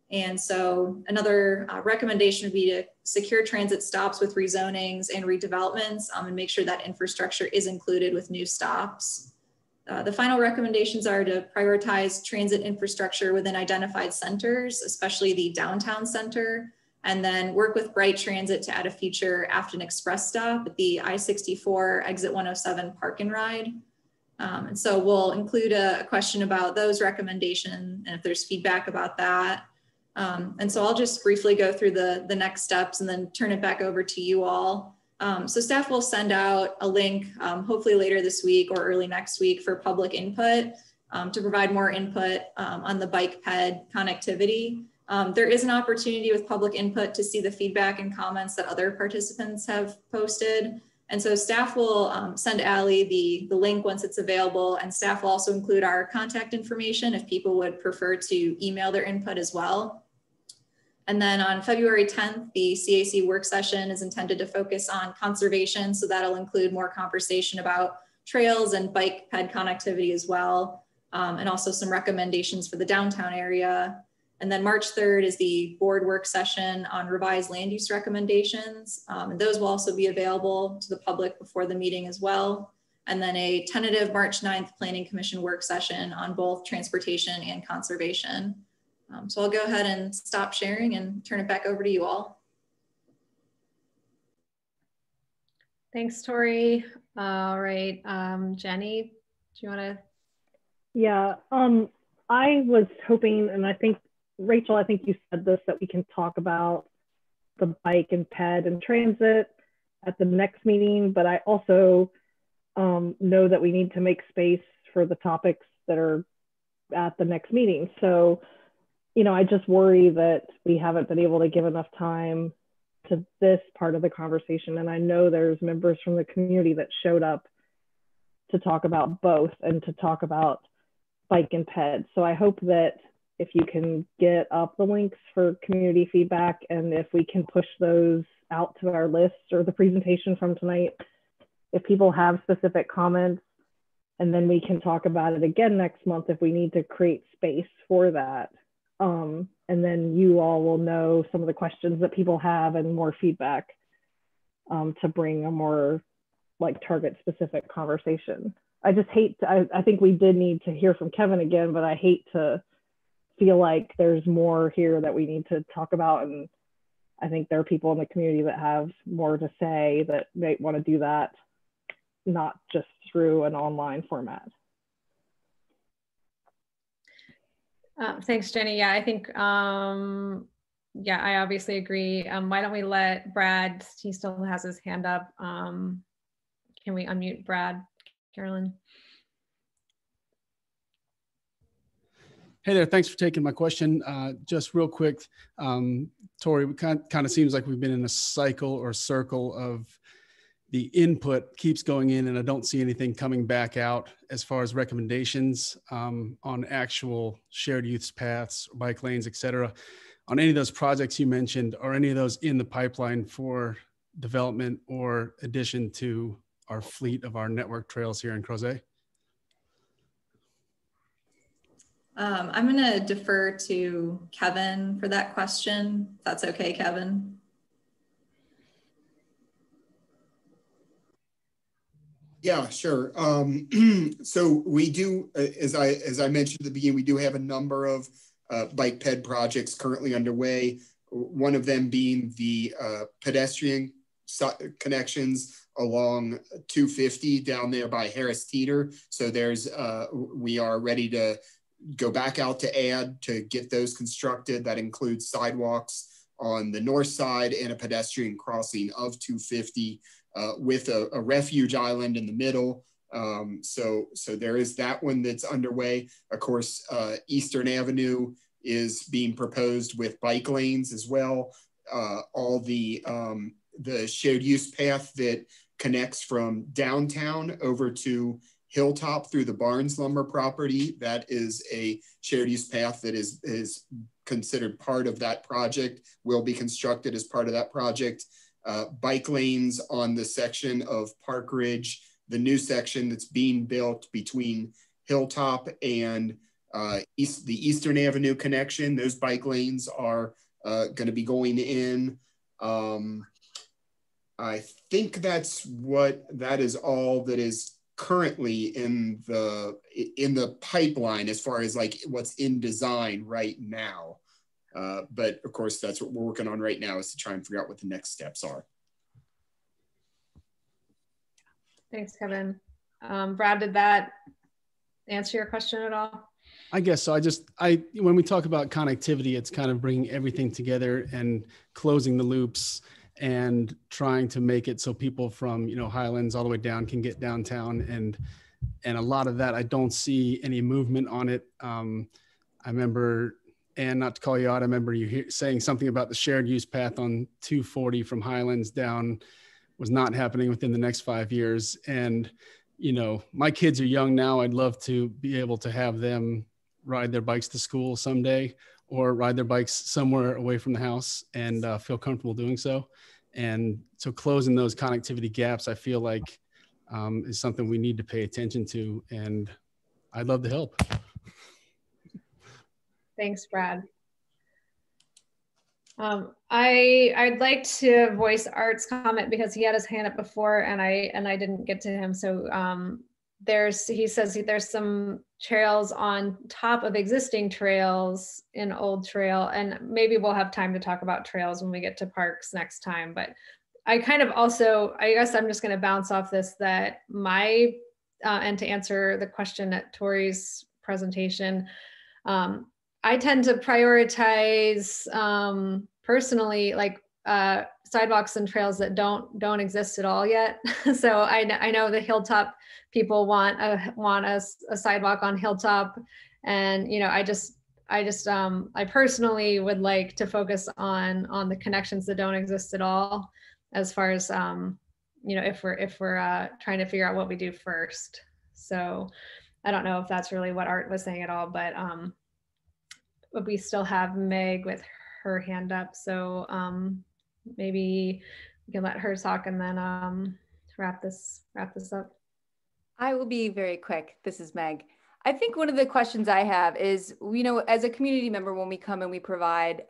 And so another recommendation would be to secure transit stops with rezonings and redevelopments and make sure that infrastructure is included with new stops. The final recommendations are to prioritize transit infrastructure within identified centers, especially the downtown center, and then work with Bright Transit to add a future Afton Express stop at the I-64 exit 107 park and ride. And so we'll include a question about those recommendations and if there's feedback about that. And so I'll just briefly go through the next steps and then turn it back over to you all. So staff will send out a link, hopefully later this week or early next week, for public input to provide more input on the bike ped connectivity. There is an opportunity with public input to see the feedback and comments that other participants have posted. And so staff will send Allie the link once it's available, and staff will also include our contact information if people would prefer to email their input as well. And then on February 10th, the CAC work session is intended to focus on conservation. So that'll include more conversation about trails and bike ped connectivity as well, and also some recommendations for the downtown area. And then March 3rd is the board work session on revised land use recommendations. And those will also be available to the public before the meeting as well. And then a tentative March 9th Planning Commission work session on both transportation and conservation. So I'll go ahead and stop sharing and turn it back over to you all. Thanks, Tori. All right, Jenny, do you want to? Yeah, I was hoping, and I think, Rachel, I think you said this, that we can talk about the bike and ped and transit at the next meeting, but I also know that we need to make space for the topics that are at the next meeting. So, you know, I just worry that we haven't been able to give enough time to this part of the conversation. And I know there's members from the community that showed up to talk about both and to talk about bike and ped. So I hope that if you can get up the links for community feedback, and if we can push those out to our list or the presentation from tonight, if people have specific comments, and then we can talk about it again next month if we need to create space for that. And then you all will know some of the questions that people have and more feedback to bring a more like target specific conversation. I just hate to, I think we did need to hear from Kevin again, but I hate to feel like there's more here that we need to talk about. And I think there are people in the community that have more to say that might want to do that, not just through an online format. Thanks, Jenny. Yeah, I think, yeah, I obviously agree. Why don't we let Brad, he still has his hand up. Can we unmute Brad, Carolyn? Hey there, thanks for taking my question. Just real quick, Tori, it kind of seems like we've been in a cycle or circle of the input keeps going in and I don't see anything coming back out as far as recommendations on actual shared use paths, bike lanes, et cetera. On any of those projects you mentioned, are any of those in the pipeline for development or addition to our fleet of our network trails here in Crozet? I'm going to defer to Kevin for that question. If that's okay, Kevin. Yeah, sure. So we do, as I mentioned at the beginning, we do have a number of bike ped projects currently underway. One of them being the pedestrian connections along 250 down there by Harris Teeter. So there's, we are ready to go back out to add to get those constructed. That includes sidewalks on the north side and a pedestrian crossing of 250 with a refuge island in the middle. So there is that one that's underway. Of course, Eastern Avenue is being proposed with bike lanes as well. All the shared use path that connects from downtown over to Hilltop through the Barnes Lumber property, that is a shared use path that is considered part of that project, will be constructed as part of that project. Bike lanes on the section of Park Ridge, the new section that's being built between Hilltop and the Eastern Avenue connection. Those bike lanes are going to be going in. I think that is all that is currently in the pipeline as far as like what's in design right now. But of course, that's what we're working on right now, is to try and figure out what the next steps are. Thanks, Kevin. Brad, did that answer your question at all? I guess so. When we talk about connectivity, it's kind of bringing everything together and closing the loops and trying to make it so people from, Highlands all the way down can get downtown. And a lot of that, I don't see any movement on it. I remember, and not to call you out, I remember you saying something about the shared use path on 240 from Highlands down was not happening within the next 5 years. And, you know, my kids are young now. I'd love to be able to have them ride their bikes to school someday, or ride their bikes somewhere away from the house and feel comfortable doing so. And so closing those connectivity gaps, I feel like is something we need to pay attention to, and I'd love to help. Thanks, Brad. I'd like to voice Art's comment because he had his hand up before and I didn't get to him. So he says there's some trails on top of existing trails in Old Trail, and maybe we'll have time to talk about trails when we get to parks next time. But I kind of also, I guess I'm just going to bounce off this, that and to answer the question at Tori's presentation, I tend to prioritize personally, like sidewalks and trails that don't exist at all yet. So I know the Hilltop people want a sidewalk on Hilltop, and you know, I personally would like to focus on the connections that don't exist at all, as far as you know, if we're trying to figure out what we do first. So I don't know if that's really what Art was saying at all, but we still have Meg with her hand up, so maybe we can let her talk and then wrap this up. I will be very quick. This is Meg. I think one of the questions I have is, you know, as a community member, when we come and we provide,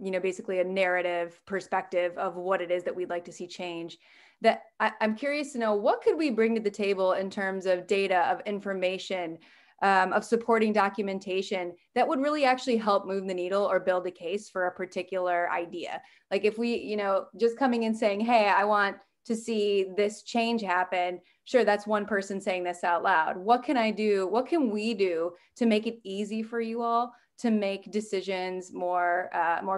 you know, basically a narrative perspective of what it is that we'd like to see change, that I'm curious to know, what could we bring to the table in terms of data, of information, of supporting documentation that would really actually help move the needle or build a case for a particular idea. Like if we, you know, just coming and saying, hey, I want to see this change happen. Sure, that's one person saying this out loud. What can I do? What can we do to make it easy for you all to make decisions more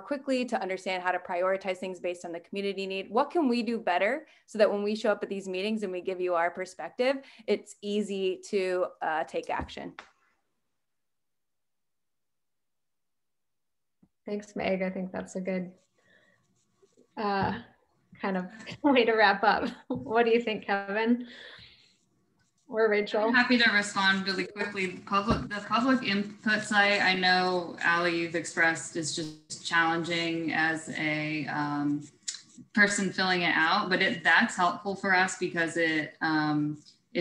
quickly, to understand how to prioritize things based on the community need? What can we do better so that when we show up at these meetings and we give you our perspective, it's easy to take action? Thanks, Meg. I think that's a good kind of way to wrap up. What do you think, Kevin? Or Rachel? I'm happy to respond really quickly. The public input site, I know, Ali, you've expressed is just challenging as a person filling it out, but that's helpful for us because it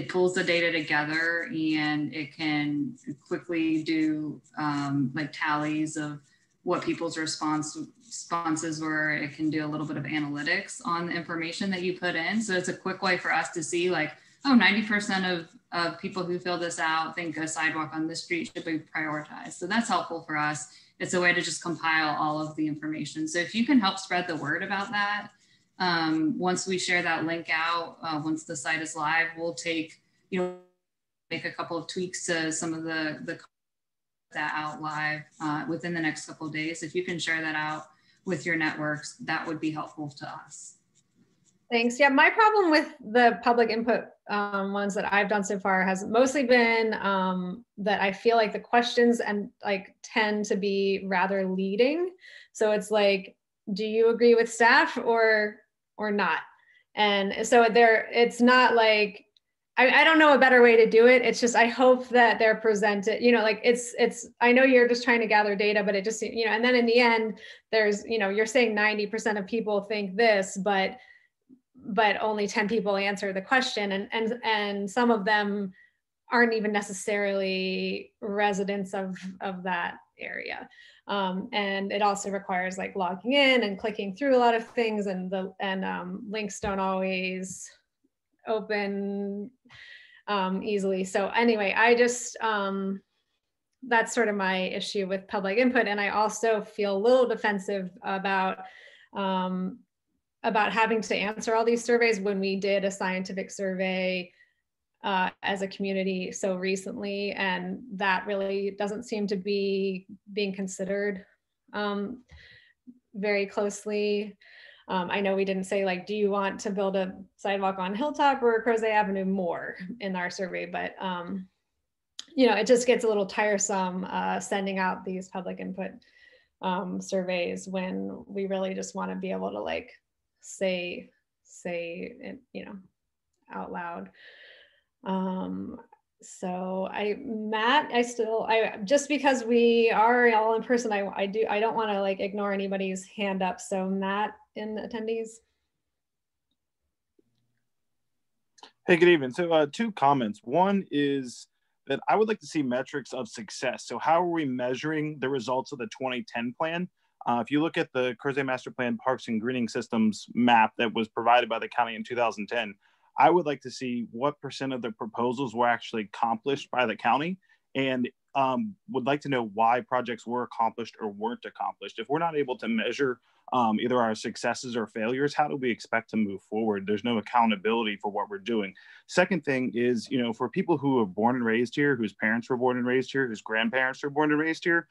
pulls the data together and it can quickly do like tallies of what people's responses were. It can do a little bit of analytics on the information that you put in. So it's a quick way for us to see, like, oh, 90% of people who fill this out think a sidewalk on this street should be prioritized. So that's helpful for us. It's a way to just compile all of the information. So if you can help spread the word about that, once we share that link out, once the site is live, we'll make a couple of tweaks to some of the that out live within the next couple of days. If you can share that out with your networks, that would be helpful to us. Thanks. Yeah, my problem with the public input ones that I've done so far has mostly been that I feel like the questions tend to be rather leading. So it's like, do you agree with staff or not? And so it's not like, I don't know a better way to do it. It's just, I hope that they're presented, you know, like I know you're just trying to gather data, but it just, you know, and then in the end, there's, you know, you're saying 90% of people think this, but only 10 people answer the question. And some of them aren't even necessarily residents of that area. And it also requires like logging in and clicking through a lot of things, and links don't always open easily. So anyway, I just, that's sort of my issue with public input. And I also feel a little defensive about having to answer all these surveys when we did a scientific survey as a community so recently, and that really doesn't seem to be being considered very closely. I know we didn't say, like, do you want to build a sidewalk on Hilltop or Crozet Avenue more in our survey, but you know, it just gets a little tiresome sending out these public input surveys when we really just want to be able to like say say it, you know, out loud. So Matt, just because we are all in person, I don't want to like ignore anybody's hand up. So Matt in the attendees. Hey, good evening. So 2 comments. One is that I would like to see metrics of success. So how are we measuring the results of the 2010 plan? If you look at the Crozet Master Plan Parks and Greening Systems map that was provided by the county in 2010, I would like to see what % of the proposals were actually accomplished by the county, and would like to know why projects were accomplished or weren't accomplished. If we're not able to measure either our successes or failures, how do we expect to move forward? There's no accountability for what we're doing. Second thing is, you know, for people who were born and raised here, whose parents were born and raised here, whose grandparents were born and raised here,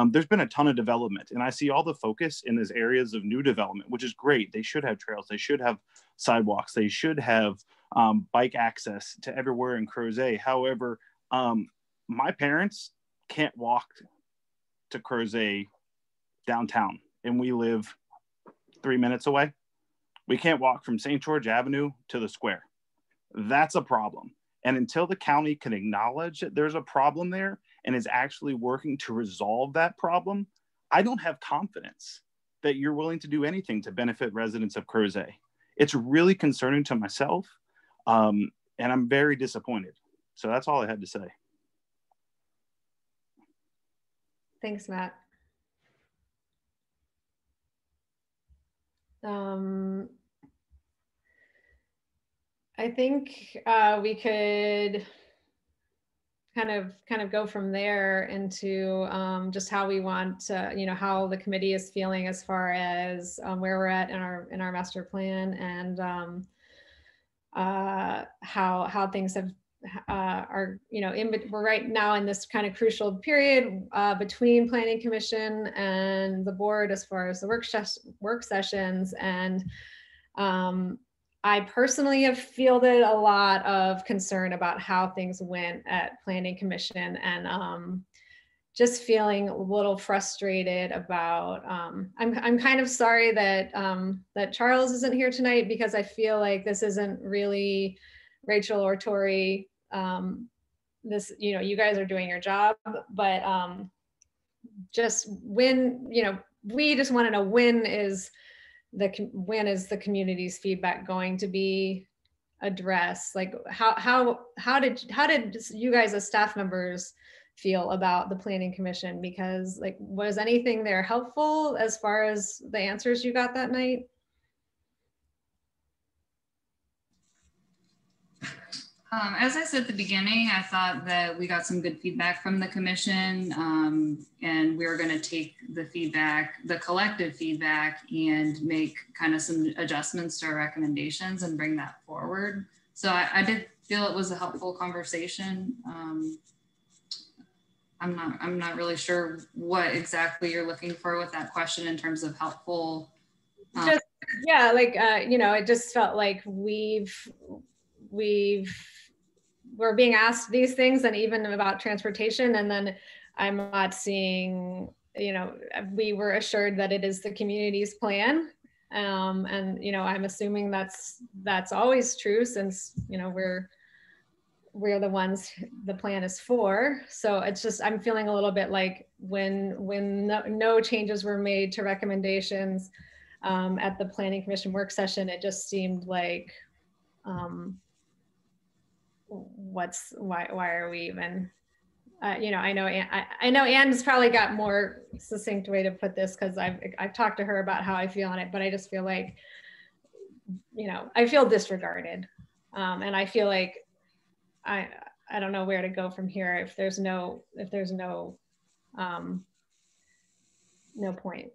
there's been a ton of development. And I see all the focus in these areas of new development, which is great. They should have trails, they should have sidewalks, they should have bike access to everywhere in Crozet. However, my parents can't walk to Crozet downtown, and we live 3 minutes away. We can't walk from St. George Avenue to the square. That's a problem. And until the county can acknowledge that there's a problem there and is actually working to resolve that problem, I don't have confidence that you're willing to do anything to benefit residents of Crozet. It's really concerning to myself, and I'm very disappointed. So that's all I had to say. Thanks, Matt. I think we could kind of go from there into just how we want to, you know, how the committee is feeling as far as where we're at in our master plan, and how things are, you know, we're right now in this kind of crucial period between Planning Commission and the board as far as the work sessions. And I personally have fielded a lot of concern about how things went at Planning Commission, and just feeling a little frustrated about, I'm kind of sorry that that Charles isn't here tonight, because I feel like this isn't really Rachel or Tori. This, you know, you guys are doing your job, but just when, you know, we just want to know when is the community's feedback going to be addressed? Like how did you guys as staff members feel about the Planning Commission? Because like, was anything there helpful as far as the answers you got that night? As I said at the beginning, I thought that we got some good feedback from the commission, and we're going to take the feedback, the collective feedback, and make kind of some adjustments to our recommendations and bring that forward. So I did feel it was a helpful conversation. I'm not really sure what exactly you're looking for with that question in terms of helpful. Just, yeah, like you know, it just felt like we're being asked these things, and even about transportation, and then I'm not seeing, you know, we were assured that it is the community's plan, and you know, I'm assuming that's always true, since you know we're the ones the plan is for. So it's just, I'm feeling a little bit like when no changes were made to recommendations at the Planning Commission work session, it just seemed like why are we even, you know, I know Anne's probably got more succinct way to put this, because I've talked to her about how I feel on it, but I just feel like, you know, I feel disregarded, and I feel like I don't know where to go from here if there's no point.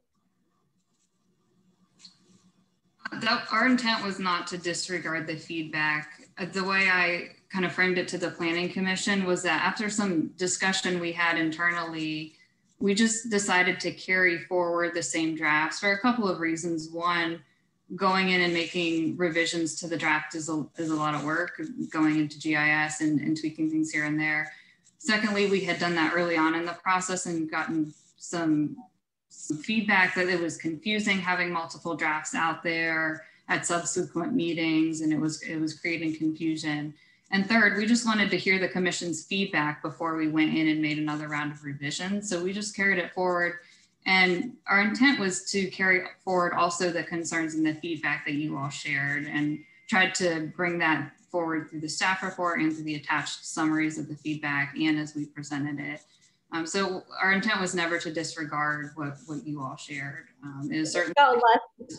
Our intent was not to disregard the feedback. The way I kind of framed it to the Planning Commission was that after some discussion we had internally, we just decided to carry forward the same drafts for a couple of reasons. One, going in and making revisions to the draft is a lot of work, going into GIS and tweaking things here and there. Secondly, we had done that early on in the process and gotten some feedback that it was confusing having multiple drafts out there, at subsequent meetings, and it was creating confusion. And third, we just wanted to hear the commission's feedback before we went in and made another round of revisions. So we just carried it forward. And our intent was to carry forward also the concerns and the feedback that you all shared, and tried to bring that forward through the staff report and through the attached summaries of the feedback and as we presented it. So our intent was never to disregard what you all shared. It was certainly felt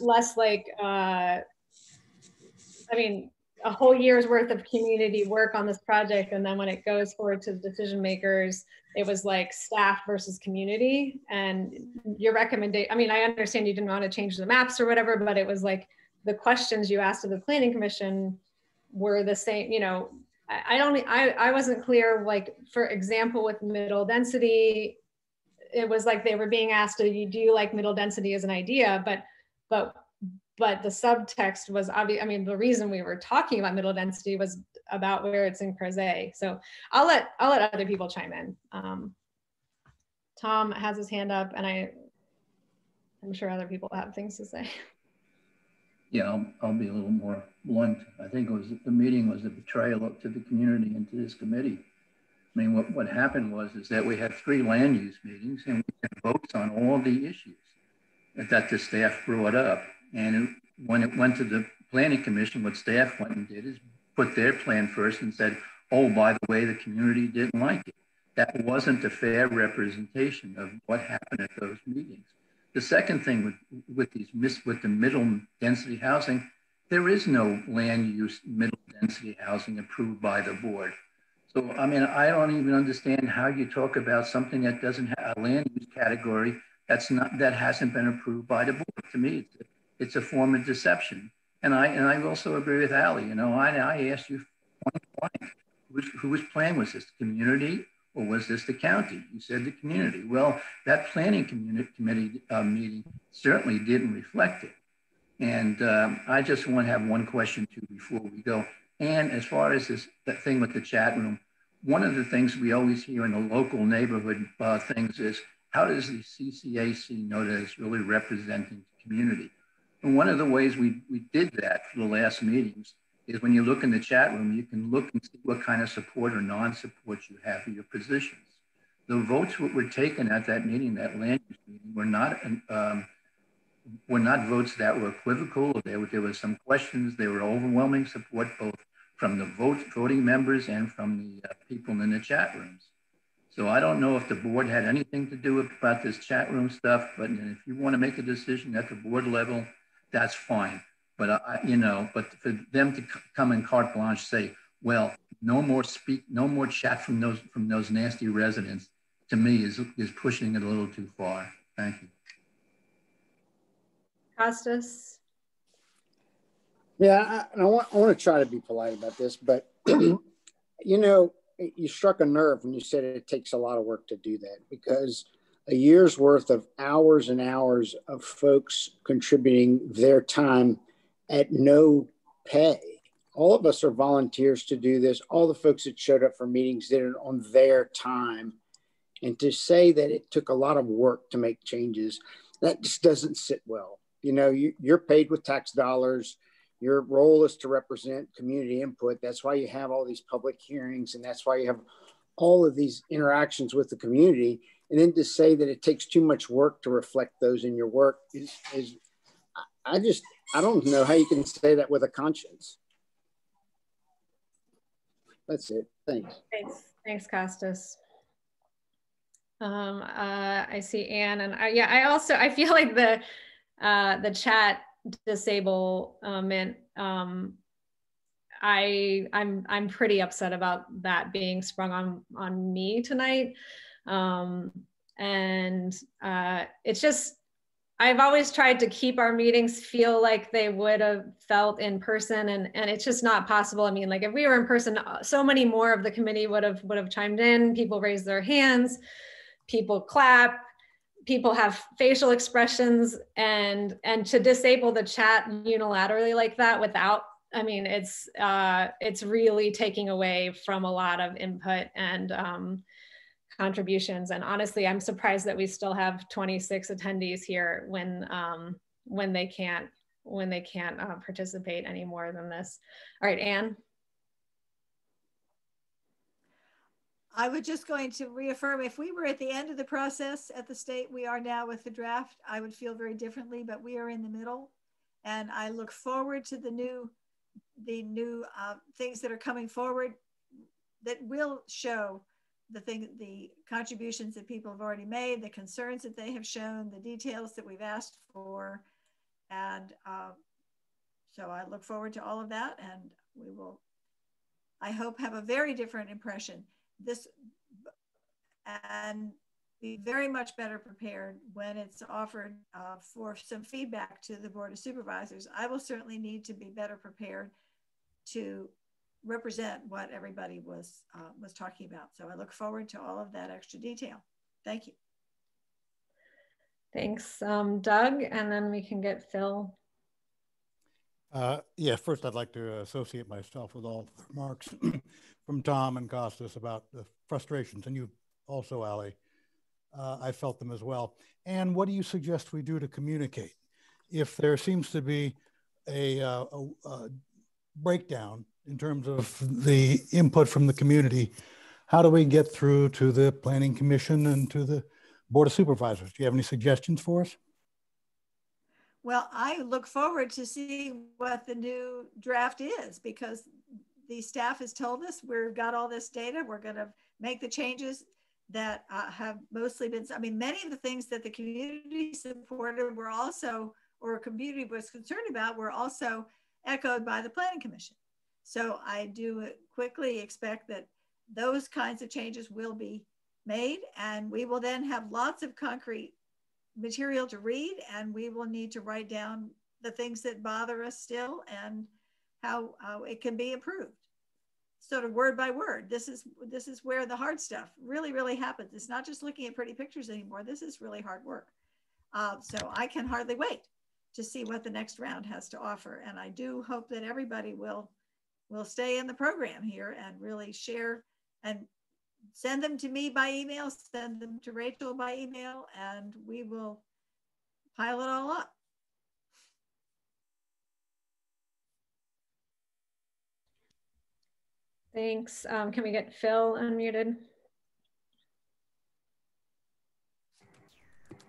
less like, I mean, a whole year's worth of community work on this project, and then when it goes forward to the decision makers, it was like staff versus community. And your recommendation, I mean, I understand you didn't want to change the maps or whatever, but it was like the questions you asked of the planning commission were the same. You know, I wasn't clear, like, for example, with middle density, it was like they were being asked, do you like middle density as an idea? But the subtext was obvious. I mean, the reason we were talking about middle density was about where it's in Crozet. So I'll let other people chime in. Tom has his hand up, and I'm sure other people have things to say. Yeah, I'll be a little more blunt. I think the meeting was a betrayal to the community and to this committee. I mean, what happened was that we had 3 land use meetings, and we had votes on all the issues that the staff brought up. And when it went to the planning commission, what staff went and did is put their plan first and said, oh, by the way, the community didn't like it. That wasn't a fair representation of what happened at those meetings. The second thing with the middle density housing, there is no land use middle density housing approved by the board. So, I mean, I don't even understand how you talk about something that doesn't have a land use category that hasn't been approved by the board. To me, it's a form of deception. And I also agree with Allie. You know, I asked you point blank, whose plan was this, the community or was this the county? You said the community. Well, that planning committee meeting certainly didn't reflect it. And I just want to have one question too before we go. And as far as that thing with the chat room, one of the things we always hear in the local neighborhood things is, how does the CCAC know that it's really representing the community? And one of the ways we did that for the last meetings is when you look in the chat room, you can look and see what kind of support or non-support you have for your positions. The votes that were taken at that meeting, that land use meeting, were not votes that were equivocal. There were some questions. There were overwhelming support both from the voting members and from the people in the chat rooms. So I don't know if the board had anything to do about this chat room stuff, but if you want to make a decision at the board level, that's fine. But but for them to come in carte blanche, say, well, no more chat from those nasty residents, to me is pushing it a little too far. Thank you. Costas? Yeah, I want to try to be polite about this, but you know, you struck a nerve when you said it takes a lot of work to do that, because a year's worth of hours and hours of folks contributing their time at no pay. All of us are volunteers to do this. All the folks that showed up for meetings did it on their time. And to say that it took a lot of work to make changes, that just doesn't sit well. You know, you're paid with tax dollars. Your role is to represent community input. That's why you have all these public hearings, and that's why you have all of these interactions with the community. And then to say that it takes too much work to reflect those in your work is I don't know how you can say that with a conscience. That's it. Thanks. Thanks, Costas. I see Anne, and I feel like the chat disablement. I'm pretty upset about that being sprung on me tonight. It's just, I've always tried to keep our meetings feel like they would have felt in person, and it's just not possible. I mean, like, if we were in person, so many more of the committee would have chimed in. People raise their hands, people clap, people have facial expressions, and to disable the chat unilaterally like that without, I mean, it's really taking away from a lot of input and contributions. And honestly, I'm surprised that we still have 26 attendees here when they can't when they can't participate any more than this. All right, Anne. I was just going to reaffirm, if we were at the end of the process at the state we are now with the draft, I would feel very differently, but we are in the middle. And I look forward to the new things that are coming forward that will show the contributions that people have already made, the concerns that they have shown, the details that we've asked for. And so I look forward to all of that, and we will, I hope, have a very different impression and be very much better prepared when it's offered for some feedback to the Board of Supervisors. I will certainly need to be better prepared to represent what everybody was talking about. So I look forward to all of that extra detail. Thank you. Thanks, Doug, and then we can get Phil. Yeah, first I'd like to associate myself with all the remarks from Tom and Costas about the frustrations, and you also, Allie. I felt them as well. And what do you suggest we do to communicate? If there seems to be a breakdown in terms of the input from the community, how do we get through to the Planning Commission and to the Board of Supervisors? Do you have any suggestions for us? Well, I look forward to seeing what the new draft is, because the staff has told us we've got all this data. We're going to make the changes that have mostly been, I mean, many of the things that the community supported were also, or community was concerned about, were also echoed by the Planning Commission. So I do quickly expect that those kinds of changes will be made, and we will then have lots of concrete material to read, and we will need to write down the things that bother us still and how it can be improved, sort of word by word. This is where the hard stuff really happens. It's not just looking at pretty pictures anymore. This is really hard work. So I can hardly wait to see what the next round has to offer. And I do hope that everybody will stay in the program here and really share and send them to me by email, send them to Rachel by email, and we will pile it all up. Thanks. Can we get Phil unmuted?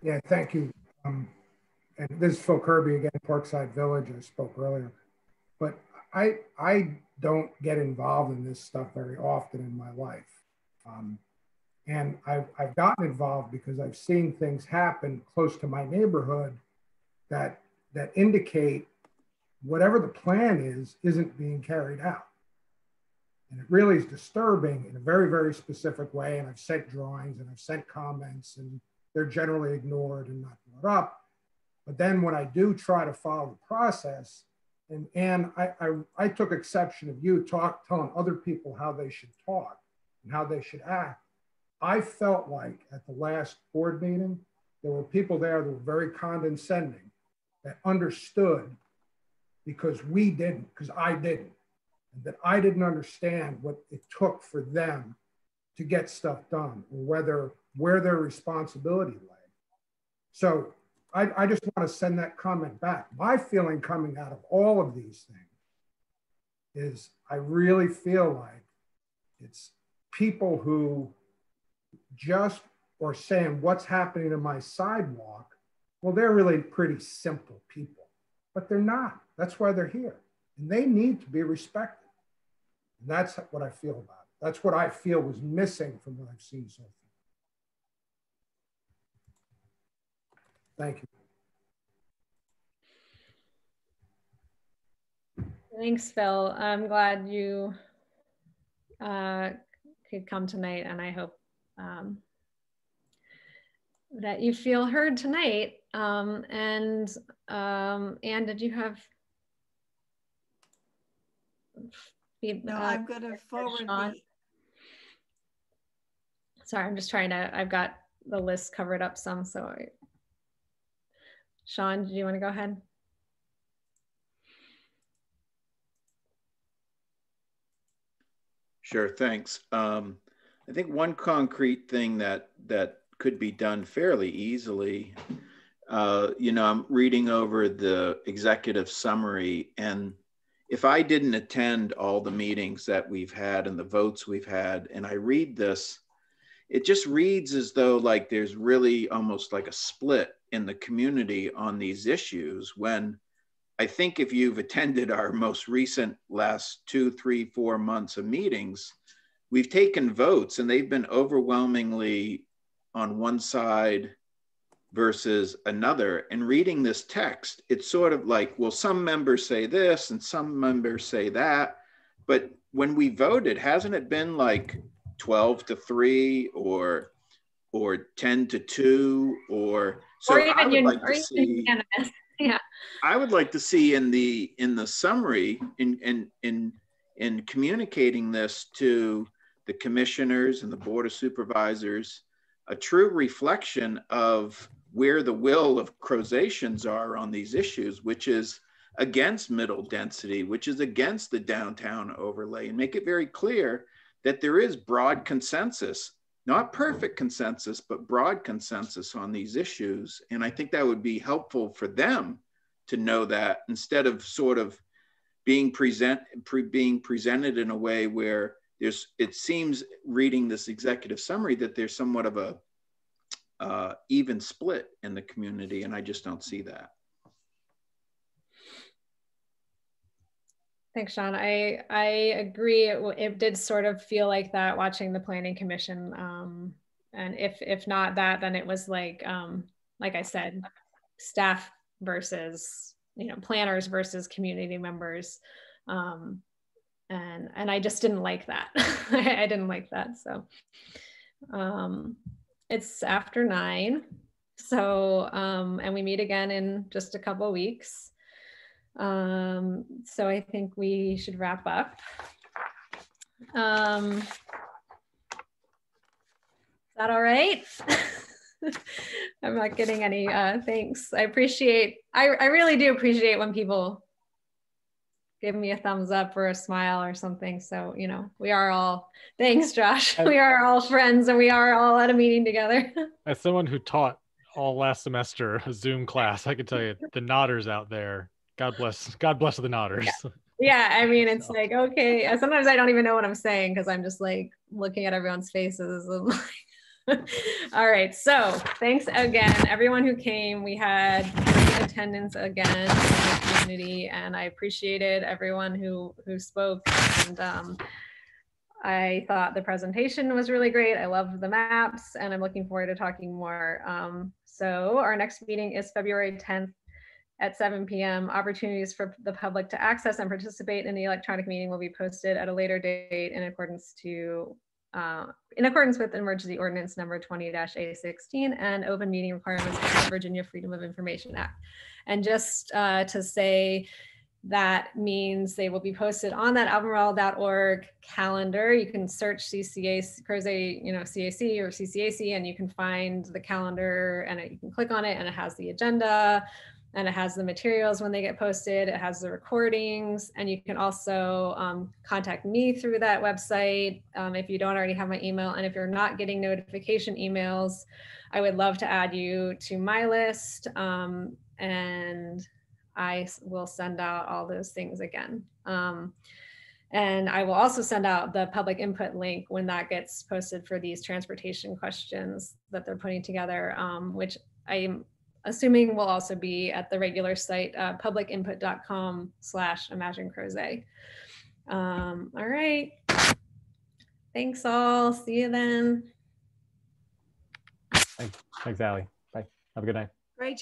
Yeah, thank you. And this is Phil Kirby again, Parkside Village. I spoke earlier, but I don't get involved in this stuff very often in my life. And I've gotten involved because I've seen things happen close to my neighborhood that indicate whatever the plan is isn't being carried out. And it really is disturbing in a very, very specific way. And I've sent drawings and I've sent comments, and they're generally ignored and not brought up. But then when I do try to follow the process, and I took exception of you telling other people how they should talk and how they should act. I felt like at the last board meeting, there were people there that were very condescending, that understood because we didn't, because I didn't. And that I didn't understand what it took for them to get stuff done, or where their responsibility lay. So I just want to send that comment back. My feeling coming out of all of these things is I really feel like it's people who just are saying what's happening in my sidewalk. Well, they're really pretty simple people, but they're not. That's why they're here. And they need to be respected. And that's what I feel about it. That's what I feel was missing from what I've seen so far. Thank you. Thanks, Phil. I'm glad you could come tonight, and I hope that you feel heard tonight. Anne, did you have? No, I'm going to forward the. Sorry, I'm just trying to, I've got the list covered up some, so. Sean, do you want to go ahead? Sure, thanks. I think one concrete thing that could be done fairly easily You know, I'm reading over the executive summary, and if I didn't attend all the meetings that we've had and the votes we've had, and I read this, it just reads as though like there's really almost like a split in the community on these issues, when I think if you've attended our most recent last 2, 3, 4 months of meetings, we've taken votes and they've been overwhelmingly on one side versus another. And reading this text, it's sort of like, well, some members say this and some members say that. But when we voted, hasn't it been like 12-3 or 10-2 or so? Or even I would like to see. Unanimous. Yeah. I would like to see in the summary in communicating this to the commissioners and the board of supervisors, a true reflection of where the will of Crozetians are on these issues, which is against middle density, which is against the downtown overlay, and make it very clear that there is broad consensus, not perfect consensus, but broad consensus on these issues. And I think that would be helpful for them to know that, instead of sort of being presented in a way where it seems, reading this executive summary, that there's somewhat of a even split in the community, and I just don't see that. Thanks, Sean. I agree. It did sort of feel like that watching the Planning Commission, and if not that, then it was like I said, staff versus planners versus community members, and I just didn't like that. I didn't like that. So it's after 9, so and we meet again in just a couple of weeks. So I think we should wrap up. Is that all right? I'm not getting any thanks. I really do appreciate when people give me a thumbs up or a smile or something. So, we are all, thanks, Josh. We are all friends and we are all at a meeting together. As someone who taught all last semester a Zoom class, I can tell you the nodders out there. God bless the nodders. Yeah, I mean, it's like, okay. Sometimes I don't even know what I'm saying because I'm just like looking at everyone's faces. All right, so thanks again, everyone who came. We had great attendance again in the community, and I appreciated everyone who spoke. And I thought the presentation was really great. I love the maps, and I'm looking forward to talking more. So our next meeting is February 10th. At 7 p.m. Opportunities for the public to access and participate in the electronic meeting will be posted at a later date in accordance with Emergency Ordinance number 20-A16 and open meeting requirements of the Virginia Freedom of Information Act. And just to say, that means they will be posted on that albemarle.org calendar. You can search CCA, Crozet, CAC or CCAC, and you can find the calendar, and you can click on it, and it has the agenda. And it has the materials when they get posted. It has the recordings, and you can also contact me through that website if you don't already have my email. And if you're not getting notification emails, I would love to add you to my list, and I will send out all those things again. And I will also send out the public input link when that gets posted for these transportation questions that they're putting together, which I'm assuming will also be at the regular site, publicinput.com/imaginecrozet. All right. Thanks all. See you then. Thanks, Allie. Bye. Have a good night. Great job.